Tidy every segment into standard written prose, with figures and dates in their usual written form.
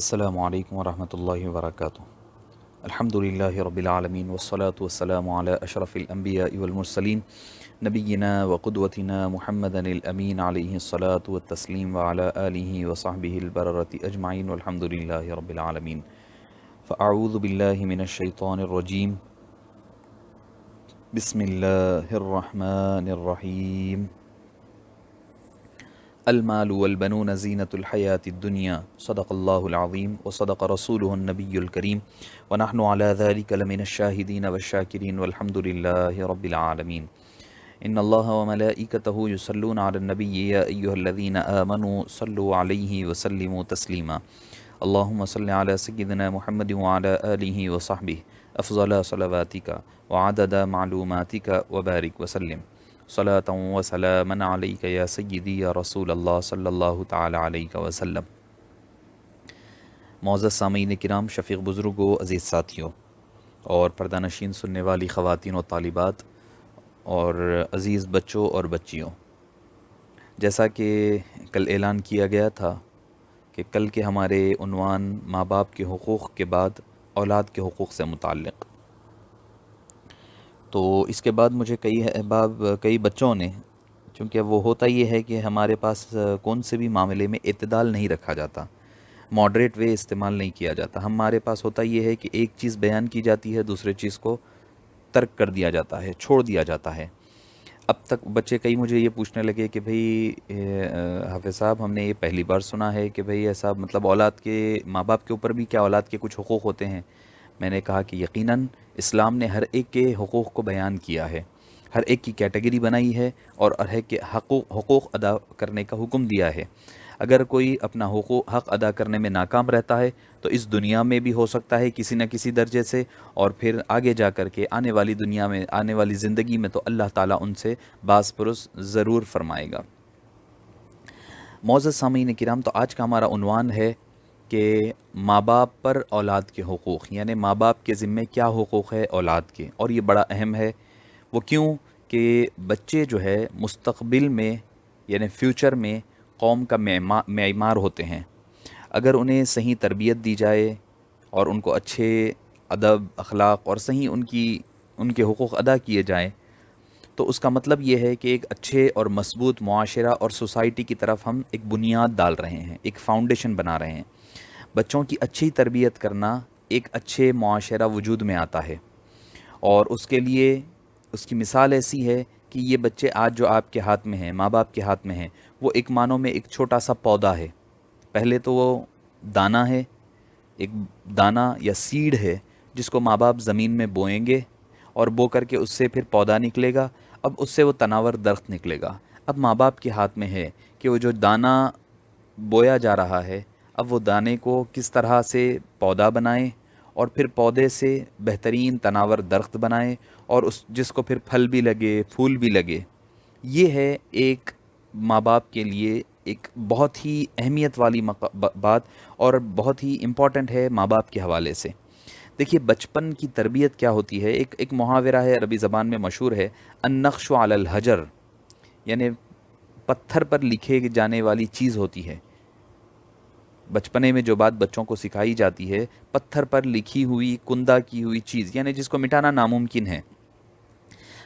السلام علیکم ورحمۃ اللہ وبرکاتہ۔ الحمد للہ رب العالمین والصلاة والسلام علی اشرف الانبیاء والمرسلین نبینا وقدوتنا محمد الامین علیہ الصلاة والتسلیم وعلی آلہ وصحبہ البررۃ اجمعین والحمد للہ رب العالمین۔ فاعوذ باللہ من الشیطان الرجیم، بسم اللہ الرحمن الرحیم۔ المال والبنون زینة الحیاة الدنیا، صدق اللہ العظیم وصدق رسولہ النبی الکریم ونحن علی ذلک لمن الشاہدین والشاکرین والحمد للہ رب العالمین۔ ان اللہ وملائکتہ یصلون علی النبی یا ایہا الذین آمنوا صلوا علیہ وسلموا تسلیما۔ اللہم صل علی سیدنا محمد وعلی آلہ وصحبہ افضل صلواتک وعدد معلوماتک وبارک وسلم صلاة و سلاما علیک یا سیدی یا رسول اللہ صلی اللہ تعالی علیہ وسلم۔ معزز سامعین کرام، شفیق بزرگوں، عزیز ساتھیوں اور پردہ نشین سننے والی خواتین و طالبات اور عزیز بچوں اور بچیوں، جیسا کہ کل اعلان کیا گیا تھا کہ کل کے ہمارے عنوان ماں باپ کے حقوق کے بعد اولاد کے حقوق سے متعلق، تو اس کے بعد مجھے کئی بچوں نے، چونکہ وہ ہوتا یہ ہے کہ ہمارے پاس کون سے بھی معاملے میں اعتدال نہیں رکھا جاتا، ماڈریٹ وے استعمال نہیں کیا جاتا۔ ہمارے پاس ہوتا یہ ہے کہ ایک چیز بیان کی جاتی ہے، دوسرے چیز کو ترک کر دیا جاتا ہے، چھوڑ دیا جاتا ہے۔ اب تک بچے کئی مجھے یہ پوچھنے لگے کہ بھئی حافظ صاحب، ہم نے یہ پہلی بار سنا ہے کہ بھئی ایسا مطلب اولاد کے، ماں باپ کے اوپر بھی کیا اولاد کے کچھ حقوق ہوتے ہیں؟ میں نے کہا کہ یقیناً اسلام نے ہر ایک کے حقوق کو بیان کیا ہے، ہر ایک کی کیٹیگری بنائی ہے اور ہر ایک کے حقوق ادا کرنے کا حکم دیا ہے۔ اگر کوئی اپنا حق ادا کرنے میں ناکام رہتا ہے تو اس دنیا میں بھی ہو سکتا ہے کسی نہ کسی درجے سے، اور پھر آگے جا کر کے آنے والی دنیا میں، آنے والی زندگی میں تو اللہ تعالیٰ ان سے باز پرس ضرور فرمائے گا۔ معزز سامعین کرام، تو آج کا ہمارا عنوان ہے کہ ماں باپ پر اولاد کے حقوق، یعنی ماں باپ کے ذمے کیا حقوق ہے اولاد کے، اور یہ بڑا اہم ہے۔ وہ کیوں کہ بچے جو ہے مستقبل میں، یعنی فیوچر میں قوم کا معمار ہوتے ہیں۔ اگر انہیں صحیح تربیت دی جائے اور ان کو اچھے ادب، اخلاق اور صحیح ان کے حقوق ادا کیے جائیں، تو اس کا مطلب یہ ہے کہ ایک اچھے اور مضبوط معاشرہ اور سوسائٹی کی طرف ہم ایک بنیاد ڈال رہے ہیں، ایک فاؤنڈیشن بنا رہے ہیں۔ بچوں کی اچھی تربیت کرنا، ایک اچھے معاشرہ وجود میں آتا ہے، اور اس کے لیے اس کی مثال ایسی ہے کہ یہ بچے آج جو آپ کے ہاتھ میں ہیں، ماں باپ کے ہاتھ میں ہیں، وہ ایک معنوں میں ایک چھوٹا سا پودا ہے۔ پہلے تو وہ دانہ ہے، ایک دانہ یا سیڈ ہے جس کو ماں باپ زمین میں بوئیں گے، اور بو کر کے اس سے پھر پودا نکلے گا، اب اس سے وہ تناور درخت نکلے گا۔ اب ماں باپ کے ہاتھ میں ہے کہ وہ جو دانہ بویا جا رہا ہے، اب وہ دانے کو کس طرح سے پودا بنائیں، اور پھر پودے سے بہترین تناور درخت بنائیں، اور جس کو پھر پھل بھی لگے، پھول بھی لگے۔ یہ ہے ایک ماں باپ کے لیے ایک بہت ہی اہمیت والی بات، اور بہت ہی امپورٹنٹ ہے ماں باپ کے حوالے سے۔ دیکھیے، بچپن کی تربیت کیا ہوتی ہے، ایک محاورہ ہے، عربی زبان میں مشہور ہے، النقش علی الحجر، یعنی پتھر پر لکھے جانے والی چیز ہوتی ہے۔ بچپنے میں جو بات بچوں کو سکھائی جاتی ہے، پتھر پر لکھی ہوئی، کندہ کی ہوئی چیز، یعنی جس کو مٹانا ناممکن ہے۔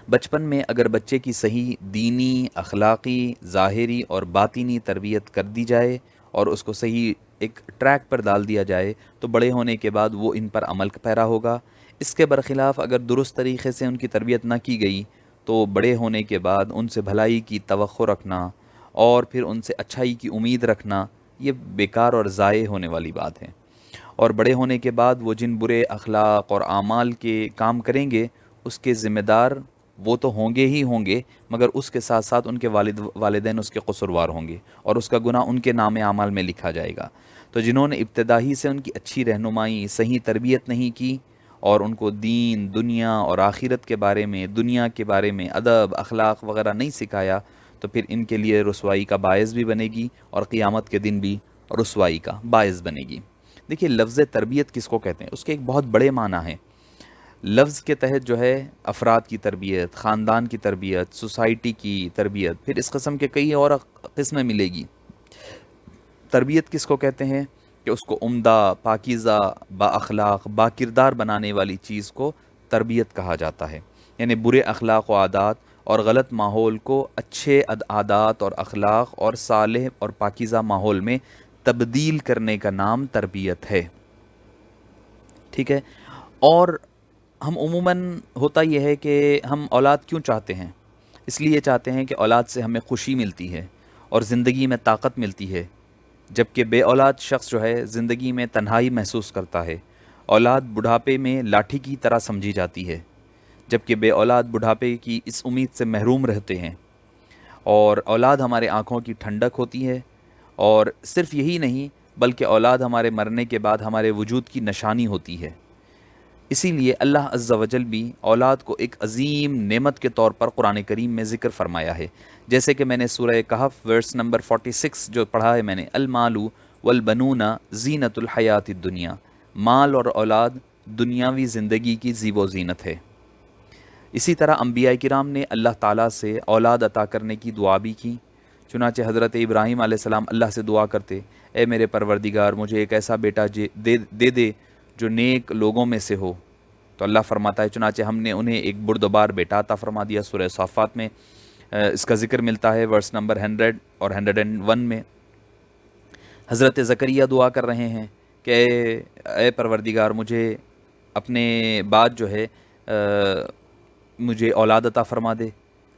بچپن میں اگر بچے کی صحیح دینی، اخلاقی، ظاہری اور باطنی تربیت کر دی جائے اور اس کو صحیح ایک ٹریک پر ڈال دیا جائے، تو بڑے ہونے کے بعد وہ ان پر عمل پیرا ہوگا۔ اس کے برخلاف اگر درست طریقے سے ان کی تربیت نہ کی گئی تو بڑے ہونے کے بعد ان سے بھلائی کی توقع رکھنا اور پھر ان سے اچھائی کی امید رکھنا، یہ بیکار اور ضائع ہونے والی بات ہے۔ اور بڑے ہونے کے بعد وہ جن برے اخلاق اور اعمال کے کام کریں گے، اس کے ذمہ دار وہ تو ہوں گے ہی ہوں گے، مگر اس کے ساتھ ساتھ ان کے والدین اس کے قصوروار ہوں گے، اور اس کا گناہ ان کے نام اعمال میں لکھا جائے گا۔ تو جنہوں نے ابتدا ہی سے ان کی اچھی رہنمائی، صحیح تربیت نہیں کی، اور ان کو دین، دنیا اور آخرت کے بارے میں، دنیا کے بارے میں ادب، اخلاق وغیرہ نہیں سکھایا، تو پھر ان کے لیے رسوائی کا باعث بھی بنے گی، اور قیامت کے دن بھی رسوائی کا باعث بنے گی۔ دیکھیے، لفظ تربیت کس کو کہتے ہیں، اس کے ایک بہت بڑے معنی ہیں۔ لفظ کے تحت جو ہے افراد کی تربیت، خاندان کی تربیت، سوسائٹی کی تربیت، پھر اس قسم کے کئی اور قسمیں ملے گی۔ تربیت کس کو کہتے ہیں؟ کہ اس کو عمدہ، پاکیزہ، با اخلاق، با کردار بنانے والی چیز کو تربیت کہا جاتا ہے. یعنی برے اخلاق و عادات اور غلط ماحول کو اچھے عادات اور اخلاق اور صالح اور پاکیزہ ماحول میں تبدیل کرنے کا نام تربیت ہے. ٹھیک ہے. اور ہم عموماً ہوتا یہ ہے کہ ہم اولاد کیوں چاہتے ہیں؟ اس لیے چاہتے ہیں کہ اولاد سے ہمیں خوشی ملتی ہے اور زندگی میں طاقت ملتی ہے، جبکہ بے اولاد شخص جو ہے زندگی میں تنہائی محسوس کرتا ہے. اولاد بڑھاپے میں لاٹھی کی طرح سمجھی جاتی ہے، جبکہ بے اولاد بڑھاپے کی اس امید سے محروم رہتے ہیں. اور اولاد ہمارے آنکھوں کی ٹھنڈک ہوتی ہے، اور صرف یہی نہیں بلکہ اولاد ہمارے مرنے کے بعد ہمارے وجود کی نشانی ہوتی ہے. اسی لیے اللہ عز و جل بھی اولاد کو ایک عظیم نعمت کے طور پر قرآن کریم میں ذکر فرمایا ہے. جیسے کہ میں نے سورہ کہف ورس نمبر 46 جو پڑھا ہے میں نے، المال والبنون زینت الحیات الدنیا، مال اور اولاد دنیاوی زندگی کی زیب و زینت ہے. اسی طرح انبیاء کرام نے اللہ تعالیٰ سے اولاد عطا کرنے کی دعا بھی کی. چنانچہ حضرت ابراہیم علیہ السلام اللہ سے دعا کرتے، اے میرے پروردگار مجھے ایک ایسا بیٹا دے جو نیک لوگوں میں سے ہو. تو اللہ فرماتا ہے، چنانچہ ہم نے انہیں ایک بردبار بیٹا عطا فرما دیا. سورہ صافات میں اس کا ذکر ملتا ہے ورس نمبر 100 اور 101 میں. حضرت زکریا دعا کر رہے ہیں کہ اے پروردگار مجھے اپنے بعد جو ہے مجھے اولاد عطا فرما دے،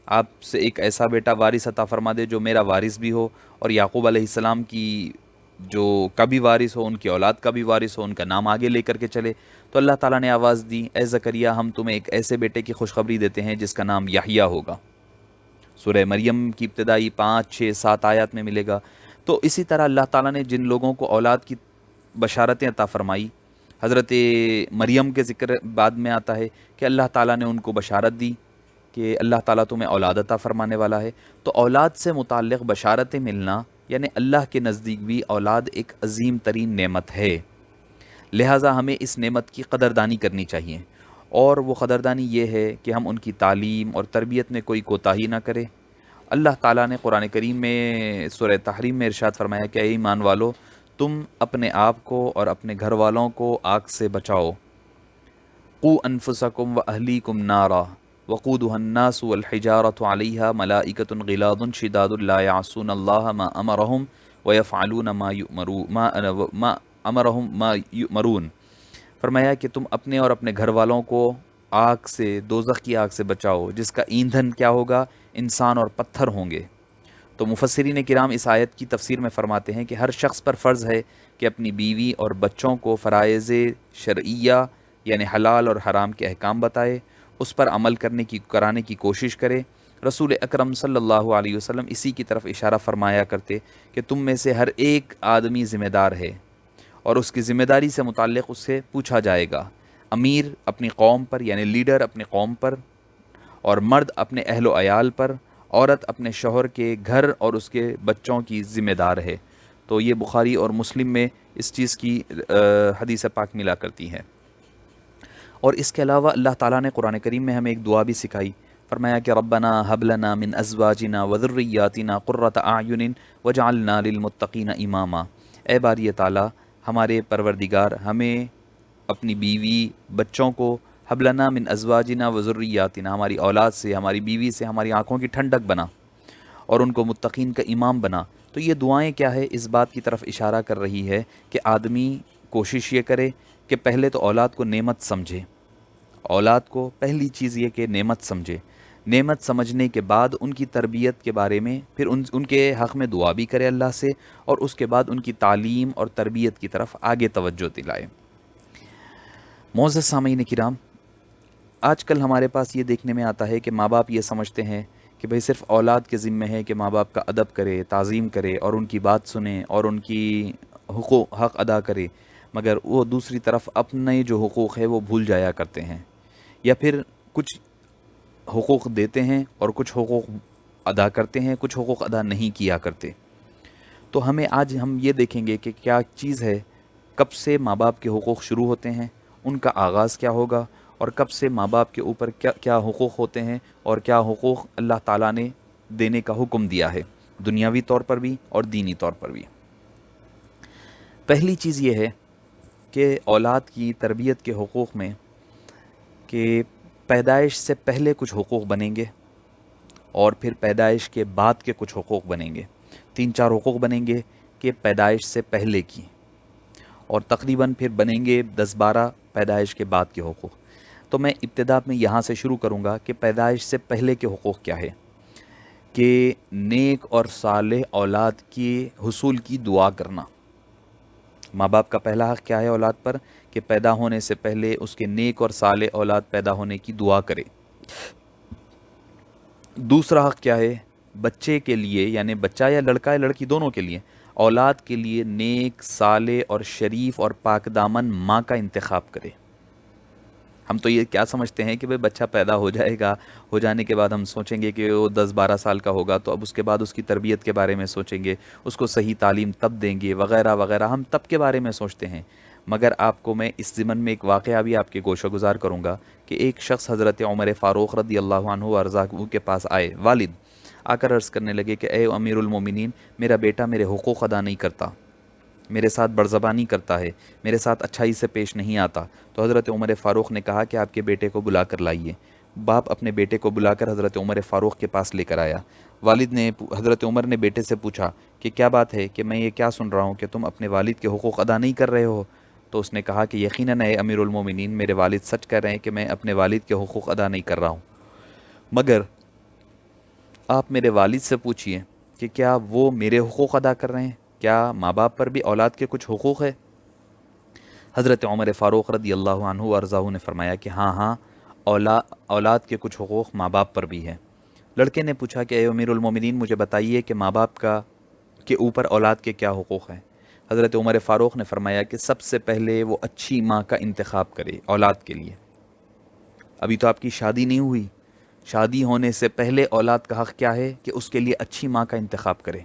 آپ سے ایک ایسا بیٹا وارث عطا فرما دے جو میرا وارث بھی ہو، اور یعقوب علیہ السلام کی جو کا بھی وارث ہو، ان کی اولاد کا بھی وارث ہو، ان کا نام آگے لے کر کے چلے. تو اللہ تعالیٰ نے آواز دی، اے زکریا ہم تمہیں ایک ایسے بیٹے کی خوشخبری دیتے ہیں جس کا نام یحییٰ ہوگا. سورہ مریم کی ابتدائی 5 6 7 آیات میں ملے گا. تو اسی طرح اللہ تعالیٰ نے جن لوگوں کو اولاد کی بشارتیں عطا فرمائی، حضرت مریم کے ذکر بعد میں آتا ہے کہ اللہ تعالیٰ نے ان کو بشارت دی کہ اللہ تعالیٰ تمہیں اولاد عطا فرمانے والا ہے. تو اولاد سے متعلق بشارتیں ملنا یعنی اللہ کے نزدیک بھی اولاد ایک عظیم ترین نعمت ہے. لہٰذا ہمیں اس نعمت کی قدردانی کرنی چاہیے، اور وہ قدردانی یہ ہے کہ ہم ان کی تعلیم اور تربیت میں کوئی کوتاہی نہ کریں. اللہ تعالیٰ نے قرآن کریم میں سورہ تحریم میں ارشاد فرمایا کہ اے ایمان والو تم اپنے آپ کو اور اپنے گھر والوں کو آگ سے بچاؤ. قوا انفسکم و اہلیکم نارا وقودها الناس والحجارۃ علیہا ملائکۃ غلاظ شداد لا یعصون اللہ ما امرہم ویفعلون ما امرہم ما یؤمرون. فرمایا کہ تم اپنے اور اپنے گھر والوں کو آگ سے، دوزخ کی آگ سے بچاؤ، جس کا ایندھن کیا ہوگا؟ انسان اور پتھر ہوں گے. تو مفسرین کرام اس آیت کی تفسیر میں فرماتے ہیں کہ ہر شخص پر فرض ہے کہ اپنی بیوی اور بچوں کو فرائض شرعیہ یعنی حلال اور حرام کے احکام بتائے، اس پر عمل کرانے کی کوشش کرے. رسول اکرم صلی اللہ علیہ وسلم اسی کی طرف اشارہ فرمایا کرتے کہ تم میں سے ہر ایک آدمی ذمہ دار ہے اور اس کی ذمہ داری سے متعلق اس سے پوچھا جائے گا. امیر اپنی قوم پر یعنی لیڈر اپنی قوم پر، اور مرد اپنے اہل و عیال پر، عورت اپنے شوہر کے گھر اور اس کے بچوں کی ذمہ دار ہے. تو یہ بخاری اور مسلم میں اس چیز کی حدیث پاک ملا کرتی ہے. اور اس کے علاوہ اللہ تعالیٰ نے قرآن کریم میں ہمیں ایک دعا بھی سکھائی. فرمایا کہ ربنا هب لنا من ازواجنا وذریاتنا قرۃ اعین وجعلنا للمتقین اماما. اے باری تعالیٰ ہمارے پروردگار ہمیں اپنی بیوی بچوں کو، هب لنا من ازواجنا وذریاتنا ہماری اولاد سے، ہماری بیوی سے ہماری آنکھوں کی ٹھنڈک بنا اور ان کو متقین کا امام بنا. تو یہ دعائیں کیا ہے؟ اس بات کی طرف اشارہ کر رہی ہے کہ آدمی کوشش یہ کرے کہ پہلے تو اولاد کو نعمت سمجھے. اولاد کو پہلی چیز یہ کہ نعمت سمجھے. نعمت سمجھنے کے بعد ان کی تربیت کے بارے میں پھر ان کے حق میں دعا بھی کرے اللہ سے، اور اس کے بعد ان کی تعلیم اور تربیت کی طرف آگے توجہ دلائے. معزز سامعین کرام، آج کل ہمارے پاس یہ دیکھنے میں آتا ہے کہ ماں باپ یہ سمجھتے ہیں کہ بھئی صرف اولاد کے ذمہ ہے کہ ماں باپ کا ادب کرے، تعظیم کرے اور ان کی بات سنے اور ان کی حق ادا کرے، مگر وہ دوسری طرف اپنے جو حقوق ہے وہ بھول جایا کرتے ہیں، یا پھر کچھ حقوق دیتے ہیں اور کچھ حقوق ادا کرتے ہیں، کچھ حقوق ادا نہیں کیا کرتے. تو آج ہم یہ دیکھیں گے کہ کیا چیز ہے، کب سے ماں باپ کے حقوق شروع ہوتے ہیں، ان کا آغاز کیا ہوگا، اور کب سے ماں باپ کے اوپر کیا حقوق ہوتے ہیں، اور کیا حقوق اللہ تعالیٰ نے دینے کا حکم دیا ہے، دنیاوی طور پر بھی اور دینی طور پر بھی. پہلی چیز یہ ہے کہ اولاد کی تربیت کے حقوق میں کہ پیدائش سے پہلے کچھ حقوق بنیں گے اور پھر پیدائش کے بعد کے کچھ حقوق بنیں گے. 3-4 حقوق بنیں گے کہ پیدائش سے پہلے کی، اور تقریباً پھر بنیں گے 10-12 پیدائش کے بعد کے حقوق. تو میں ابتدا میں یہاں سے شروع کروں گا کہ پیدائش سے پہلے کے حقوق کیا ہے. کہ نیک اور صالح اولاد کے حصول کی دعا کرنا. ماں باپ کا پہلا حق کیا ہے اولاد پر؟ کہ پیدا ہونے سے پہلے اس کے نیک اور صالح اولاد پیدا ہونے کی دعا کرے. دوسرا حق کیا ہے؟ بچے کے لیے، یعنی بچہ یا لڑکا یا لڑکی دونوں کے لیے، اولاد کے لیے نیک، صالح اور شریف اور پاک دامن ماں کا انتخاب کرے. ہم تو یہ کیا سمجھتے ہیں کہ بھئی بچہ پیدا ہو جائے گا، ہو جانے کے بعد ہم سوچیں گے کہ وہ 10-12 سال کا ہوگا تو اب اس کے بعد اس کی تربیت کے بارے میں سوچیں گے، اس کو صحیح تعلیم تب دیں گے وغیرہ وغیرہ، ہم تب کے بارے میں سوچتے ہیں. مگر آپ کو میں اس ضمن میں ایک واقعہ بھی آپ کے گوشہ گزار کروں گا کہ ایک شخص حضرت عمر فاروق رضی اللہ عنہ وارضاہ کے پاس آئے، والد آ کر عرض کرنے لگے کہ اے امیر المومنین، میرا بیٹا میرے حقوق ادا نہیں کرتا، میرے ساتھ برزبانی کرتا ہے، میرے ساتھ اچھائی سے پیش نہیں آتا. تو حضرت عمر فاروق نے کہا کہ آپ کے بیٹے کو بلا کر لائیے. باپ اپنے بیٹے کو بلا کر حضرت عمر فاروق کے پاس لے کر آیا. والد نے، حضرت عمر نے بیٹے سے پوچھا کہ کیا بات ہے، کہ میں یہ کیا سن رہا ہوں کہ تم اپنے والد کے حقوق ادا نہیں کر رہے ہو. تو اس نے کہا کہ یقیناً اے امیر المومنین، میرے والد سچ کہہ رہے ہیں کہ میں اپنے والد کے حقوق ادا نہیں کر رہا ہوں، مگر آپ میرے والد سے پوچھئے کہ کیا وہ میرے حقوق ادا کر رہے ہیں، کیا ماں باپ پر بھی اولاد کے کچھ حقوق ہے؟ حضرت عمر فاروق رضی اللہ عنہ وارضاہ نے فرمایا کہ ہاں ہاں، اولاد کے کچھ حقوق ماں باپ پر بھی ہے. لڑکے نے پوچھا کہ اے امیر المومنین، مجھے بتائیے کہ ماں باپ کا کے اوپر اولاد کے کیا حقوق ہیں؟ حضرت عمر فاروق نے فرمایا کہ سب سے پہلے وہ اچھی ماں کا انتخاب کرے اولاد کے لیے. ابھی تو آپ کی شادی نہیں ہوئی، شادی ہونے سے پہلے اولاد کا حق کیا ہے؟ کہ اس کے لیے اچھی ماں کا انتخاب کرے.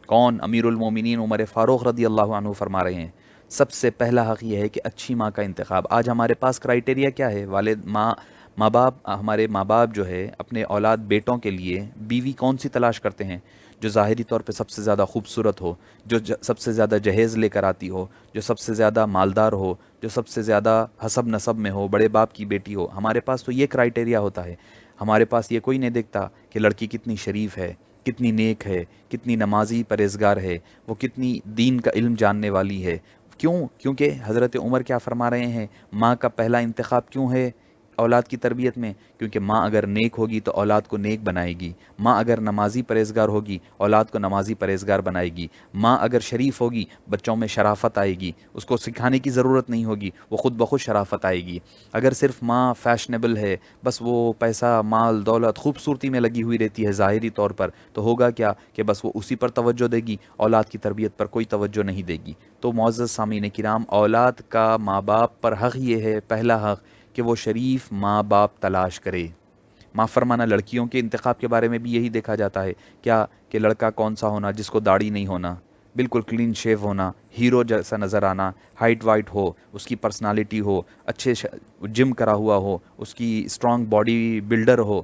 کون؟ امیر المومنین عمر فاروق رضی اللہ عنہ فرما رہے ہیں سب سے پہلا حق یہ ہے کہ اچھی ماں کا انتخاب. آج ہمارے پاس کرائیٹیریا کیا ہے؟ والد ماں باپ، ہمارے ماں باپ جو ہے اپنے اولاد بیٹوں کے لیے بیوی کون سی تلاش کرتے ہیں؟ جو ظاہری طور پہ سب سے زیادہ خوبصورت ہو، جو سب سے زیادہ جہیز لے کر آتی ہو، جو سب سے زیادہ مالدار ہو، جو سب سے زیادہ حسب نسب میں ہو، بڑے باپ کی بیٹی ہو. ہمارے پاس تو یہ کرائیٹیریا ہوتا ہے. ہمارے پاس یہ کوئی نہیں دیکھتا کہ لڑکی کتنی شریف ہے، کتنی نیک ہے، کتنی نمازی پرہیزگار ہے، وہ کتنی دین کا علم جاننے والی ہے. کیوں؟ کیونکہ حضرت عمر کیا فرما رہے ہیں؟ ماں کا پہلا انتخاب کیوں ہے اولاد کی تربیت میں؟ کیونکہ ماں اگر نیک ہوگی تو اولاد کو نیک بنائے گی. ماں اگر نمازی پرہیزگار ہوگی، اولاد کو نمازی پرہیزگار بنائے گی. ماں اگر شریف ہوگی، بچوں میں شرافت آئے گی، اس کو سکھانے کی ضرورت نہیں ہوگی، وہ خود بخود شرافت آئے گی. اگر صرف ماں فیشنیبل ہے، بس وہ پیسہ، مال، دولت، خوبصورتی میں لگی ہوئی رہتی ہے ظاہری طور پر، تو ہوگا کیا؟ کہ بس وہ اسی پر توجہ دے گی، اولاد کی تربیت پر کوئی توجہ نہیں دے گی. تو معزز سامعین کرام، اولاد کا ماں باپ پر حق یہ ہے، پہلا حق، کہ وہ شریف ماں باپ تلاش کرے. معاف فرمانا، لڑکیوں کے انتخاب کے بارے میں بھی یہی دیکھا جاتا ہے کیا؟ کہ لڑکا کون سا ہونا؟ جس کو داڑھی نہیں ہونا، بالکل کلین شیو ہونا، ہیرو جیسا نظر آنا، ہائٹ وائٹ ہو، اس کی پرسنالٹی ہو، اچھے جم کرا ہوا ہو، اس کی اسٹرانگ باڈی بلڈر ہو،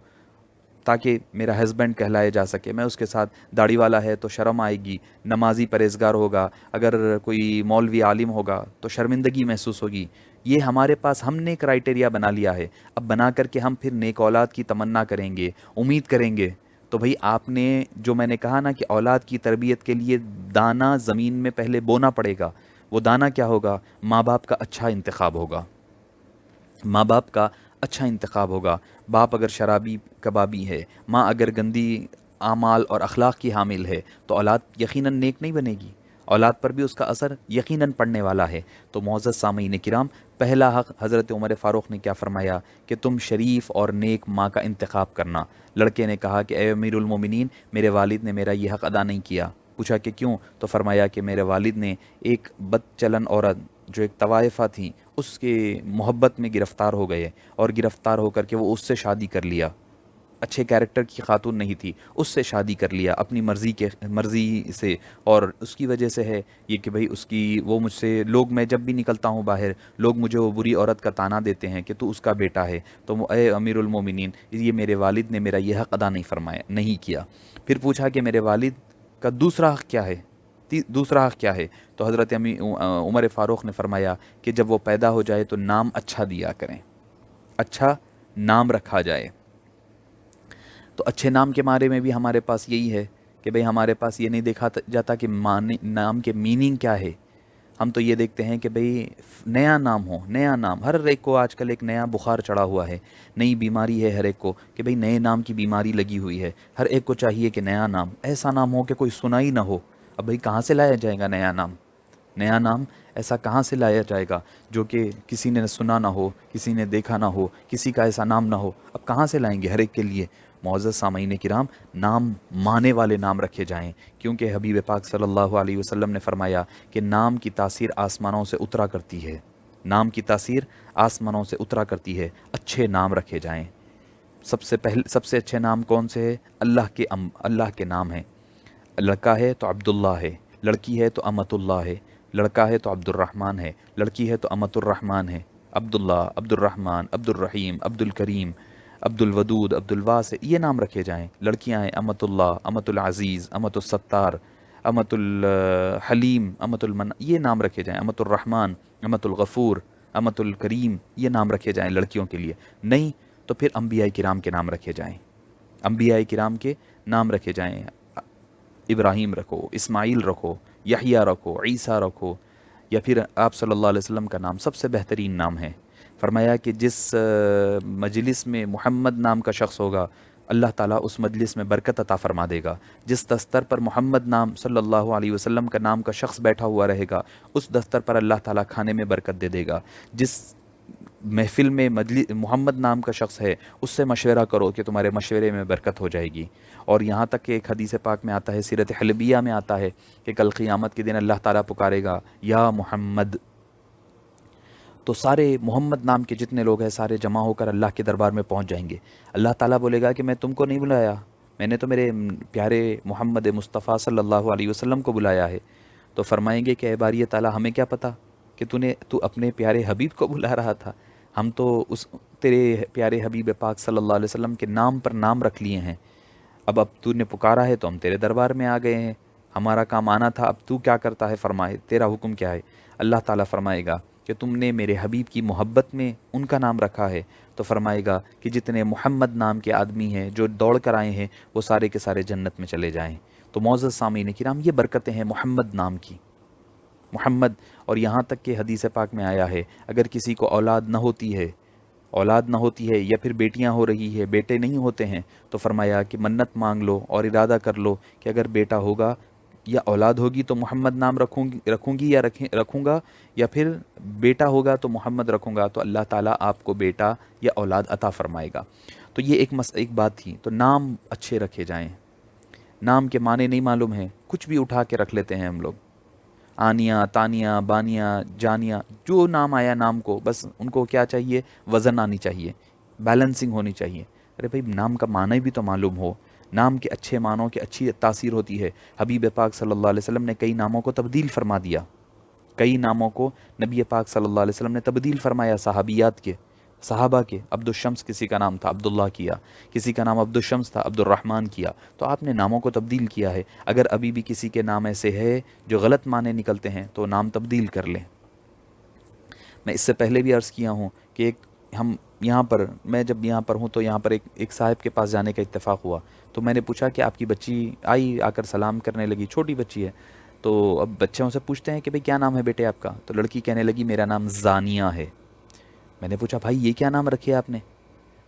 تاکہ میرا ہسبینڈ کہلائے جا سکے. میں اس کے ساتھ داڑھی والا ہے تو شرم آئے گی، نمازی پرہیزگار ہوگا، اگر کوئی مولوی عالم ہوگا تو شرمندگی محسوس ہوگی. یہ ہمارے پاس ہم نے کرائیٹیریا بنا لیا ہے. اب بنا کر کے ہم پھر نیک اولاد کی تمنا کریں گے، امید کریں گے. تو بھئی آپ نے جو میں نے کہا نا کہ اولاد کی تربیت کے لیے دانہ زمین میں پہلے بونا پڑے گا، وہ دانہ کیا ہوگا؟ ماں باپ کا اچھا انتخاب ہوگا. ماں باپ کا اچھا انتخاب ہوگا. باپ اگر شرابی کبابی ہے، ماں اگر گندی اعمال اور اخلاق کی حامل ہے، تو اولاد یقیناً نیک نہیں بنے گی، اولاد پر بھی اس کا اثر یقیناً پڑنے والا ہے. تو معزز سامعین کرام، پہلا حق حضرت عمر فاروق نے کیا فرمایا؟ کہ تم شریف اور نیک ماں کا انتخاب کرنا. لڑکے نے کہا کہ اے امیر المومنین، میرے والد نے میرا یہ حق ادا نہیں کیا. پوچھا کہ کیوں؟ تو فرمایا کہ میرے والد نے ایک بد چلن عورت جو ایک طوائفہ تھی، اس کے محبت میں گرفتار ہو گئے، اور گرفتار ہو کر کے وہ اس سے شادی کر لیا. اچھے کیریکٹر کی خاتون نہیں تھی، اس سے شادی کر لیا اپنی مرضی سے. اور اس کی وجہ سے ہے یہ کہ بھئی اس کی، وہ مجھ سے، لوگ، میں جب بھی نکلتا ہوں باہر، لوگ مجھے وہ بری عورت کا طعنہ دیتے ہیں کہ تو اس کا بیٹا ہے. تو اے امیر المومنین، یہ میرے والد نے میرا یہ حق ادا نہیں فرمایا، نہیں کیا. پھر پوچھا کہ میرے والد کا دوسرا حق کیا ہے؟ دوسرا حق کیا ہے؟ تو حضرت عمر فاروق نے فرمایا کہ جب وہ پیدا ہو جائے تو نام اچھا دیا کریں، اچھا نام رکھا جائے۔ تو اچھے نام کے بارے میں بھی ہمارے پاس یہی ہے کہ بھئی ہمارے پاس یہ نہیں دیکھا جاتا کہ نام کے میننگ کیا ہے، ہم تو یہ دیکھتے ہیں کہ بھئی نیا نام ہو، نیا نام، ہر ایک کو آج کل ایک نیا بخار چڑھا ہوا ہے، نئی بیماری ہے ہر ایک کو کہ بھئی نئے نام کی بیماری لگی ہوئی ہے، ہر ایک کو چاہیے کہ نیا نام، ایسا نام ہو کہ کوئی سنا ہی نہ ہو۔ اب بھئی کہاں سے لایا جائے گا نیا نام؟ نیا نام ایسا کہاں سے لایا جائے گا جو کہ کسی نے سنا نہ ہو، کسی نے دیکھا نہ ہو، کسی کا ایسا نام نہ ہو؟ اب کہاں سے لائیں گے ہر ایک کے لیے؟ معزز سامعین کرام، نام مانے والے نام رکھے جائیں، کیونکہ حبیب پاک صلی اللہ علیہ وسلم نے فرمایا کہ نام کی تاثیر آسمانوں سے اترا کرتی ہے، نام کی تاثیر آسمانوں سے اترا کرتی ہے۔ اچھے نام رکھے جائیں۔ سب سے اچھے نام کون سے ہے؟ اللہ کے نام ہیں۔ لڑکا ہے تو عبداللہ ہے، لڑکی ہے تو امت اللہ ہے، لڑکا ہے تو عبد الرحمن ہے، لڑکی ہے تو امت الرحمن ہے۔ عبداللہ، عبد الرحمن، عبد الرحیم، عبد الکریم، عبد الودود، عبد الواسع، یہ نام رکھے جائیں۔ لڑکیاں ہیں امت اللہ، امت العزیز، امت الستار، امت الحلیم، امت المن، یہ نام رکھے جائیں۔ امت الرحمن، امت الغفور، امت الکریم، یہ نام رکھے جائیں لڑکیوں کے لیے۔ نہیں تو پھر انبیاء کرام کے نام رکھے جائیں، انبیاء کرام کے نام رکھے جائیں۔ ابراہیم رکھو، اسماعیل رکھو، یحییٰ رکھو، عیسیٰ رکھو، یا پھر آپ صلی اللہ علیہ وسلم کا نام سب سے بہترین نام ہے۔ فرمایا کہ جس مجلس میں محمد نام کا شخص ہوگا، اللہ تعالیٰ اس مجلس میں برکت عطا فرما دے گا۔ جس دستر پر محمد نام صلی اللہ علیہ وسلم کا نام کا شخص بیٹھا ہوا رہے گا، اس دستر پر اللہ تعالیٰ کھانے میں برکت دے دے گا۔ جس محفل میں محمد نام کا شخص ہے، اس سے مشورہ کرو کہ تمہارے مشورے میں برکت ہو جائے گی۔ اور یہاں تک کہ ایک حدیث پاک میں آتا ہے، سیرت حلبیہ میں آتا ہے کہ کل قیامت کے دن اللہ تعالیٰ پکارے گا یا محمد، تو سارے محمد نام کے جتنے لوگ ہیں سارے جمع ہو کر اللہ کے دربار میں پہنچ جائیں گے۔ اللہ تعالیٰ بولے گا کہ میں تم کو نہیں بلایا، میں نے تو میرے پیارے محمد مصطفیٰ صلی اللہ علیہ وسلم کو بلایا ہے۔ تو فرمائیں گے کہ اے باری تعالیٰ، ہمیں کیا پتہ کہ تو اپنے پیارے حبیب کو بلا رہا تھا، ہم تو اس تیرے پیارے حبیب پاک صلی اللہ علیہ وسلم کے نام پر نام رکھ لیے ہیں۔ اب تو نے پکارا ہے تو ہم تیرے دربار میں آ گئے ہیں، ہمارا کام آنا تھا، اب تو کیا کرتا ہے، فرمائے تیرا حکم کیا ہے؟ اللہ تعالیٰ فرمائے گا کہ تم نے میرے حبیب کی محبت میں ان کا نام رکھا ہے، تو فرمائے گا کہ جتنے محمد نام کے آدمی ہیں جو دوڑ کر آئے ہیں، وہ سارے کے سارے جنت میں چلے جائیں۔ تو معزز سامعین کرام، یہ برکتیں ہیں محمد نام کی، محمد۔ اور یہاں تک کہ حدیث پاک میں آیا ہے، اگر کسی کو اولاد نہ ہوتی ہے، یا پھر بیٹیاں ہو رہی ہے، بیٹے نہیں ہوتے ہیں، تو فرمایا کہ منت مانگ لو اور ارادہ کر لو کہ اگر بیٹا ہوگا یا اولاد ہوگی تو محمد نام رکھوں گی یا رکھوں گا، یا پھر بیٹا ہوگا تو محمد رکھوں گا، تو اللہ تعالیٰ آپ کو بیٹا یا اولاد عطا فرمائے گا۔ تو یہ ایک بات تھی۔ تو نام اچھے رکھے جائیں۔ نام کے معنی نہیں معلوم ہیں، کچھ بھی اٹھا کے رکھ لیتے ہیں ہم لوگ، آنیہ، تانیہ، بانیہ، جانیہ، جو نام آیا نام کو، بس ان کو کیا چاہیے؟ وزن آنی چاہیے، بیلنسنگ ہونی چاہیے۔ ارے بھائی نام کا معنی بھی تو معلوم ہو، نام کے اچھے معنوں کی اچھی تاثیر ہوتی ہے۔ حبیب پاک صلی اللہ علیہ وسلم نے کئی ناموں کو تبدیل فرما دیا، کئی ناموں کو نبی پاک صلی اللہ علیہ وسلم نے تبدیل فرمایا صحابیات کے، صحابہ کے۔ عبد الشمس کسی کا نام تھا، عبداللہ کیا، کسی کا نام عبد الشمس تھا، عبد الرحمن کیا۔ تو آپ نے ناموں کو تبدیل کیا ہے۔ اگر ابھی بھی کسی کے نام ایسے ہے جو غلط معنی نکلتے ہیں تو نام تبدیل کر لیں۔ میں اس سے پہلے بھی عرض کیا ہوں کہ میں جب یہاں پر ہوں تو یہاں پر ایک صاحب کے پاس جانے کا اتفاق ہوا، تو میں نے پوچھا کہ آپ کی بچی آئی، آ کر سلام کرنے لگی، چھوٹی بچی ہے۔ تو اب بچوں سے پوچھتے ہیں کہ بھئی کیا نام ہے بیٹے آپ کا؟ تو لڑکی کہنے لگی میرا نام زانیہ ہے۔ میں نے پوچھا بھائی یہ کیا نام رکھے آپ نے؟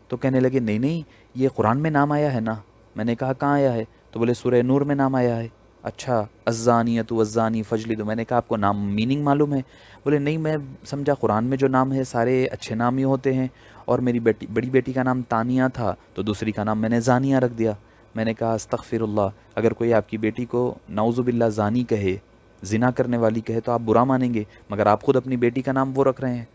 تو کہنے لگے نہیں یہ قرآن میں نام آیا ہے نا۔ میں نے کہا کہاں آیا ہے؟ تو بولے سورہ نور میں نام آیا ہے۔ اچھا، الزانیۃ والزانی فجلدوا۔ میں نے کہا آپ کو نام میننگ معلوم ہے؟ بولے نہیں، میں سمجھا قرآن میں جو نام ہے سارے اچھے نام ہی ہوتے ہیں، اور میری بڑی بیٹی کا نام تانیہ تھا تو دوسری کا نام میں نے زانیہ رکھ دیا۔ میں نے کہا استغفر اللہ، اگر کوئی آپ کی بیٹی کو نعوذ باللہ زانی کہے، زنا کرنے والی کہے تو آپ برا مانیں گے، مگر آپ خود اپنی بیٹی کا نام وہ رکھ رہے ہیں۔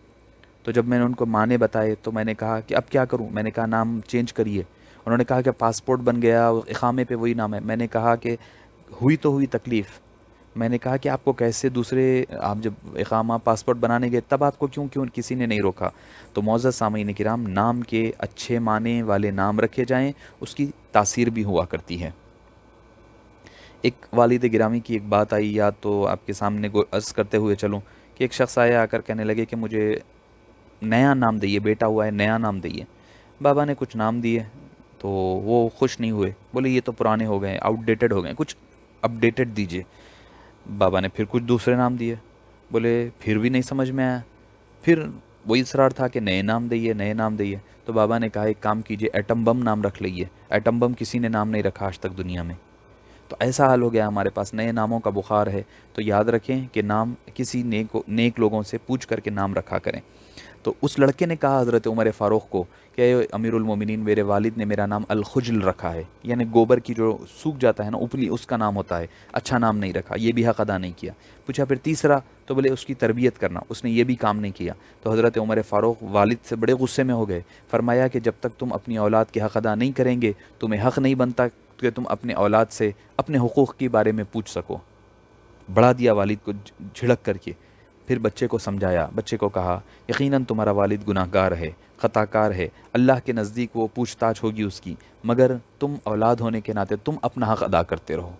تو جب میں نے ان کو معنی بتائے تو میں نے کہا کہ اب کیا کروں؟ میں نے کہا نام چینج کریے۔ انہوں نے کہا کہ پاسپورٹ بن گیا، اقامے پہ وہی نام ہے۔ میں نے کہا کہ ہوئی تو ہوئی تکلیف۔ میں نے کہا کہ آپ کو کیسے آپ جب اقامہ پاسپورٹ بنانے گئے تب آپ کو کیوں کسی نے نہیں روکا؟ تو معزز سامعین کرام، نام کے اچھے معنی والے نام رکھے جائیں، اس کی تاثیر بھی ہوا کرتی ہے۔ ایک والد گرامی کی ایک بات آئی یاد تو آپ کے سامنے عرض کرتے ہوئے چلوں کہ ایک شخص آیا آ کر کہنے لگے کہ مجھے نیا نام دئیے، بیٹا ہوا ہے نیا نام دئیے۔ بابا نے کچھ نام دیے تو وہ خوش نہیں ہوئے، بولے یہ تو پرانے ہو گئے، آؤٹ ڈیٹڈ ہو گئے، کچھ اپ ڈیٹڈ دیجیے۔ بابا نے پھر کچھ دوسرے نام دیے، بولے پھر بھی نہیں سمجھ میں آیا، پھر وہی اصرار تھا کہ نئے نام دئیے نئے نام دئیے۔ تو بابا نے کہا ایک کام کیجیے، ایٹم بم نام رکھ لئیے۔ ایٹم بم کسی نے نام نہیں رکھا آج تک دنیا میں۔ تو ایسا حال ہو گیا ہمارے پاس، نئے ناموں کا بخار ہے۔ تو یاد رکھیں کہ نام کسی نیک لوگوں سے پوچھ کر کے نام رکھا کریں۔ تو اس لڑکے نے کہا حضرت عمر فاروق کو کہ اے امیر المومنین، میرے والد نے میرا نام الخجل رکھا ہے، یعنی گوبر کی جو سوکھ جاتا ہے نا اپلی، اس کا نام ہوتا ہے، اچھا نام نہیں رکھا، یہ بھی حق ادا نہیں کیا۔ پوچھا پھر تیسرا، تو بولے اس کی تربیت کرنا، اس نے یہ بھی کام نہیں کیا۔ تو حضرت عمر فاروق والد سے بڑے غصے میں ہو گئے، فرمایا کہ جب تک تم اپنی اولاد کے حق ادا نہیں کریں گے، تمہیں حق نہیں بنتا کہ تم اپنے اولاد سے اپنے حقوق کے بارے میں پوچھ سکو۔ بڑھا دیا والد کو جھڑک کر کے۔ پھر بچے کو سمجھایا، بچے کو کہا یقیناً تمہارا والد گناہ گار ہے، خطا کار ہے، اللہ کے نزدیک وہ پوچھ تاچھ ہوگی اس کی، مگر تم اولاد ہونے کے ناطے تم اپنا حق ادا کرتے رہو۔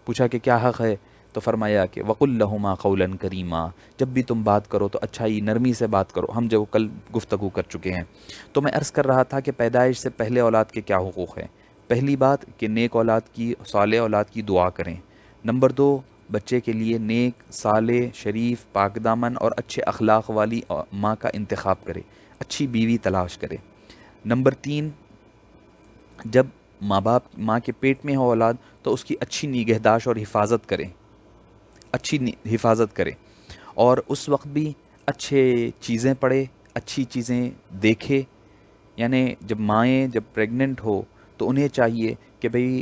پوچھا کہ کیا حق ہے؟ تو فرمایا کہ وَقُلْ لَهُمَا قَوْلًا كَرِيمًا، جب بھی تم بات کرو تو اچھائی نرمی سے بات کرو۔ ہم جو کل گفتگو کر چکے ہیں، تو میں عرض کر رہا تھا کہ پیدائش سے پہلے اولاد کے کیا حقوق ہیں۔ پہلی بات کہ نیک اولاد کی، صالح اولاد کی دعا کریں۔ نمبر دو، بچے کے لیے نیک، صالح، شریف، پاک دامن اور اچھے اخلاق والی ماں کا انتخاب کرے، اچھی بیوی تلاش کرے۔ نمبر تین، جب ماں کے پیٹ میں ہو اولاد تو اس کی اچھی نگہداشت اور حفاظت کرے، اچھی حفاظت کرے، اور اس وقت بھی اچھے چیزیں پڑھے، اچھی چیزیں دیکھے۔ یعنی جب مائیں جب پریگننٹ ہو تو انہیں چاہیے کہ بھئی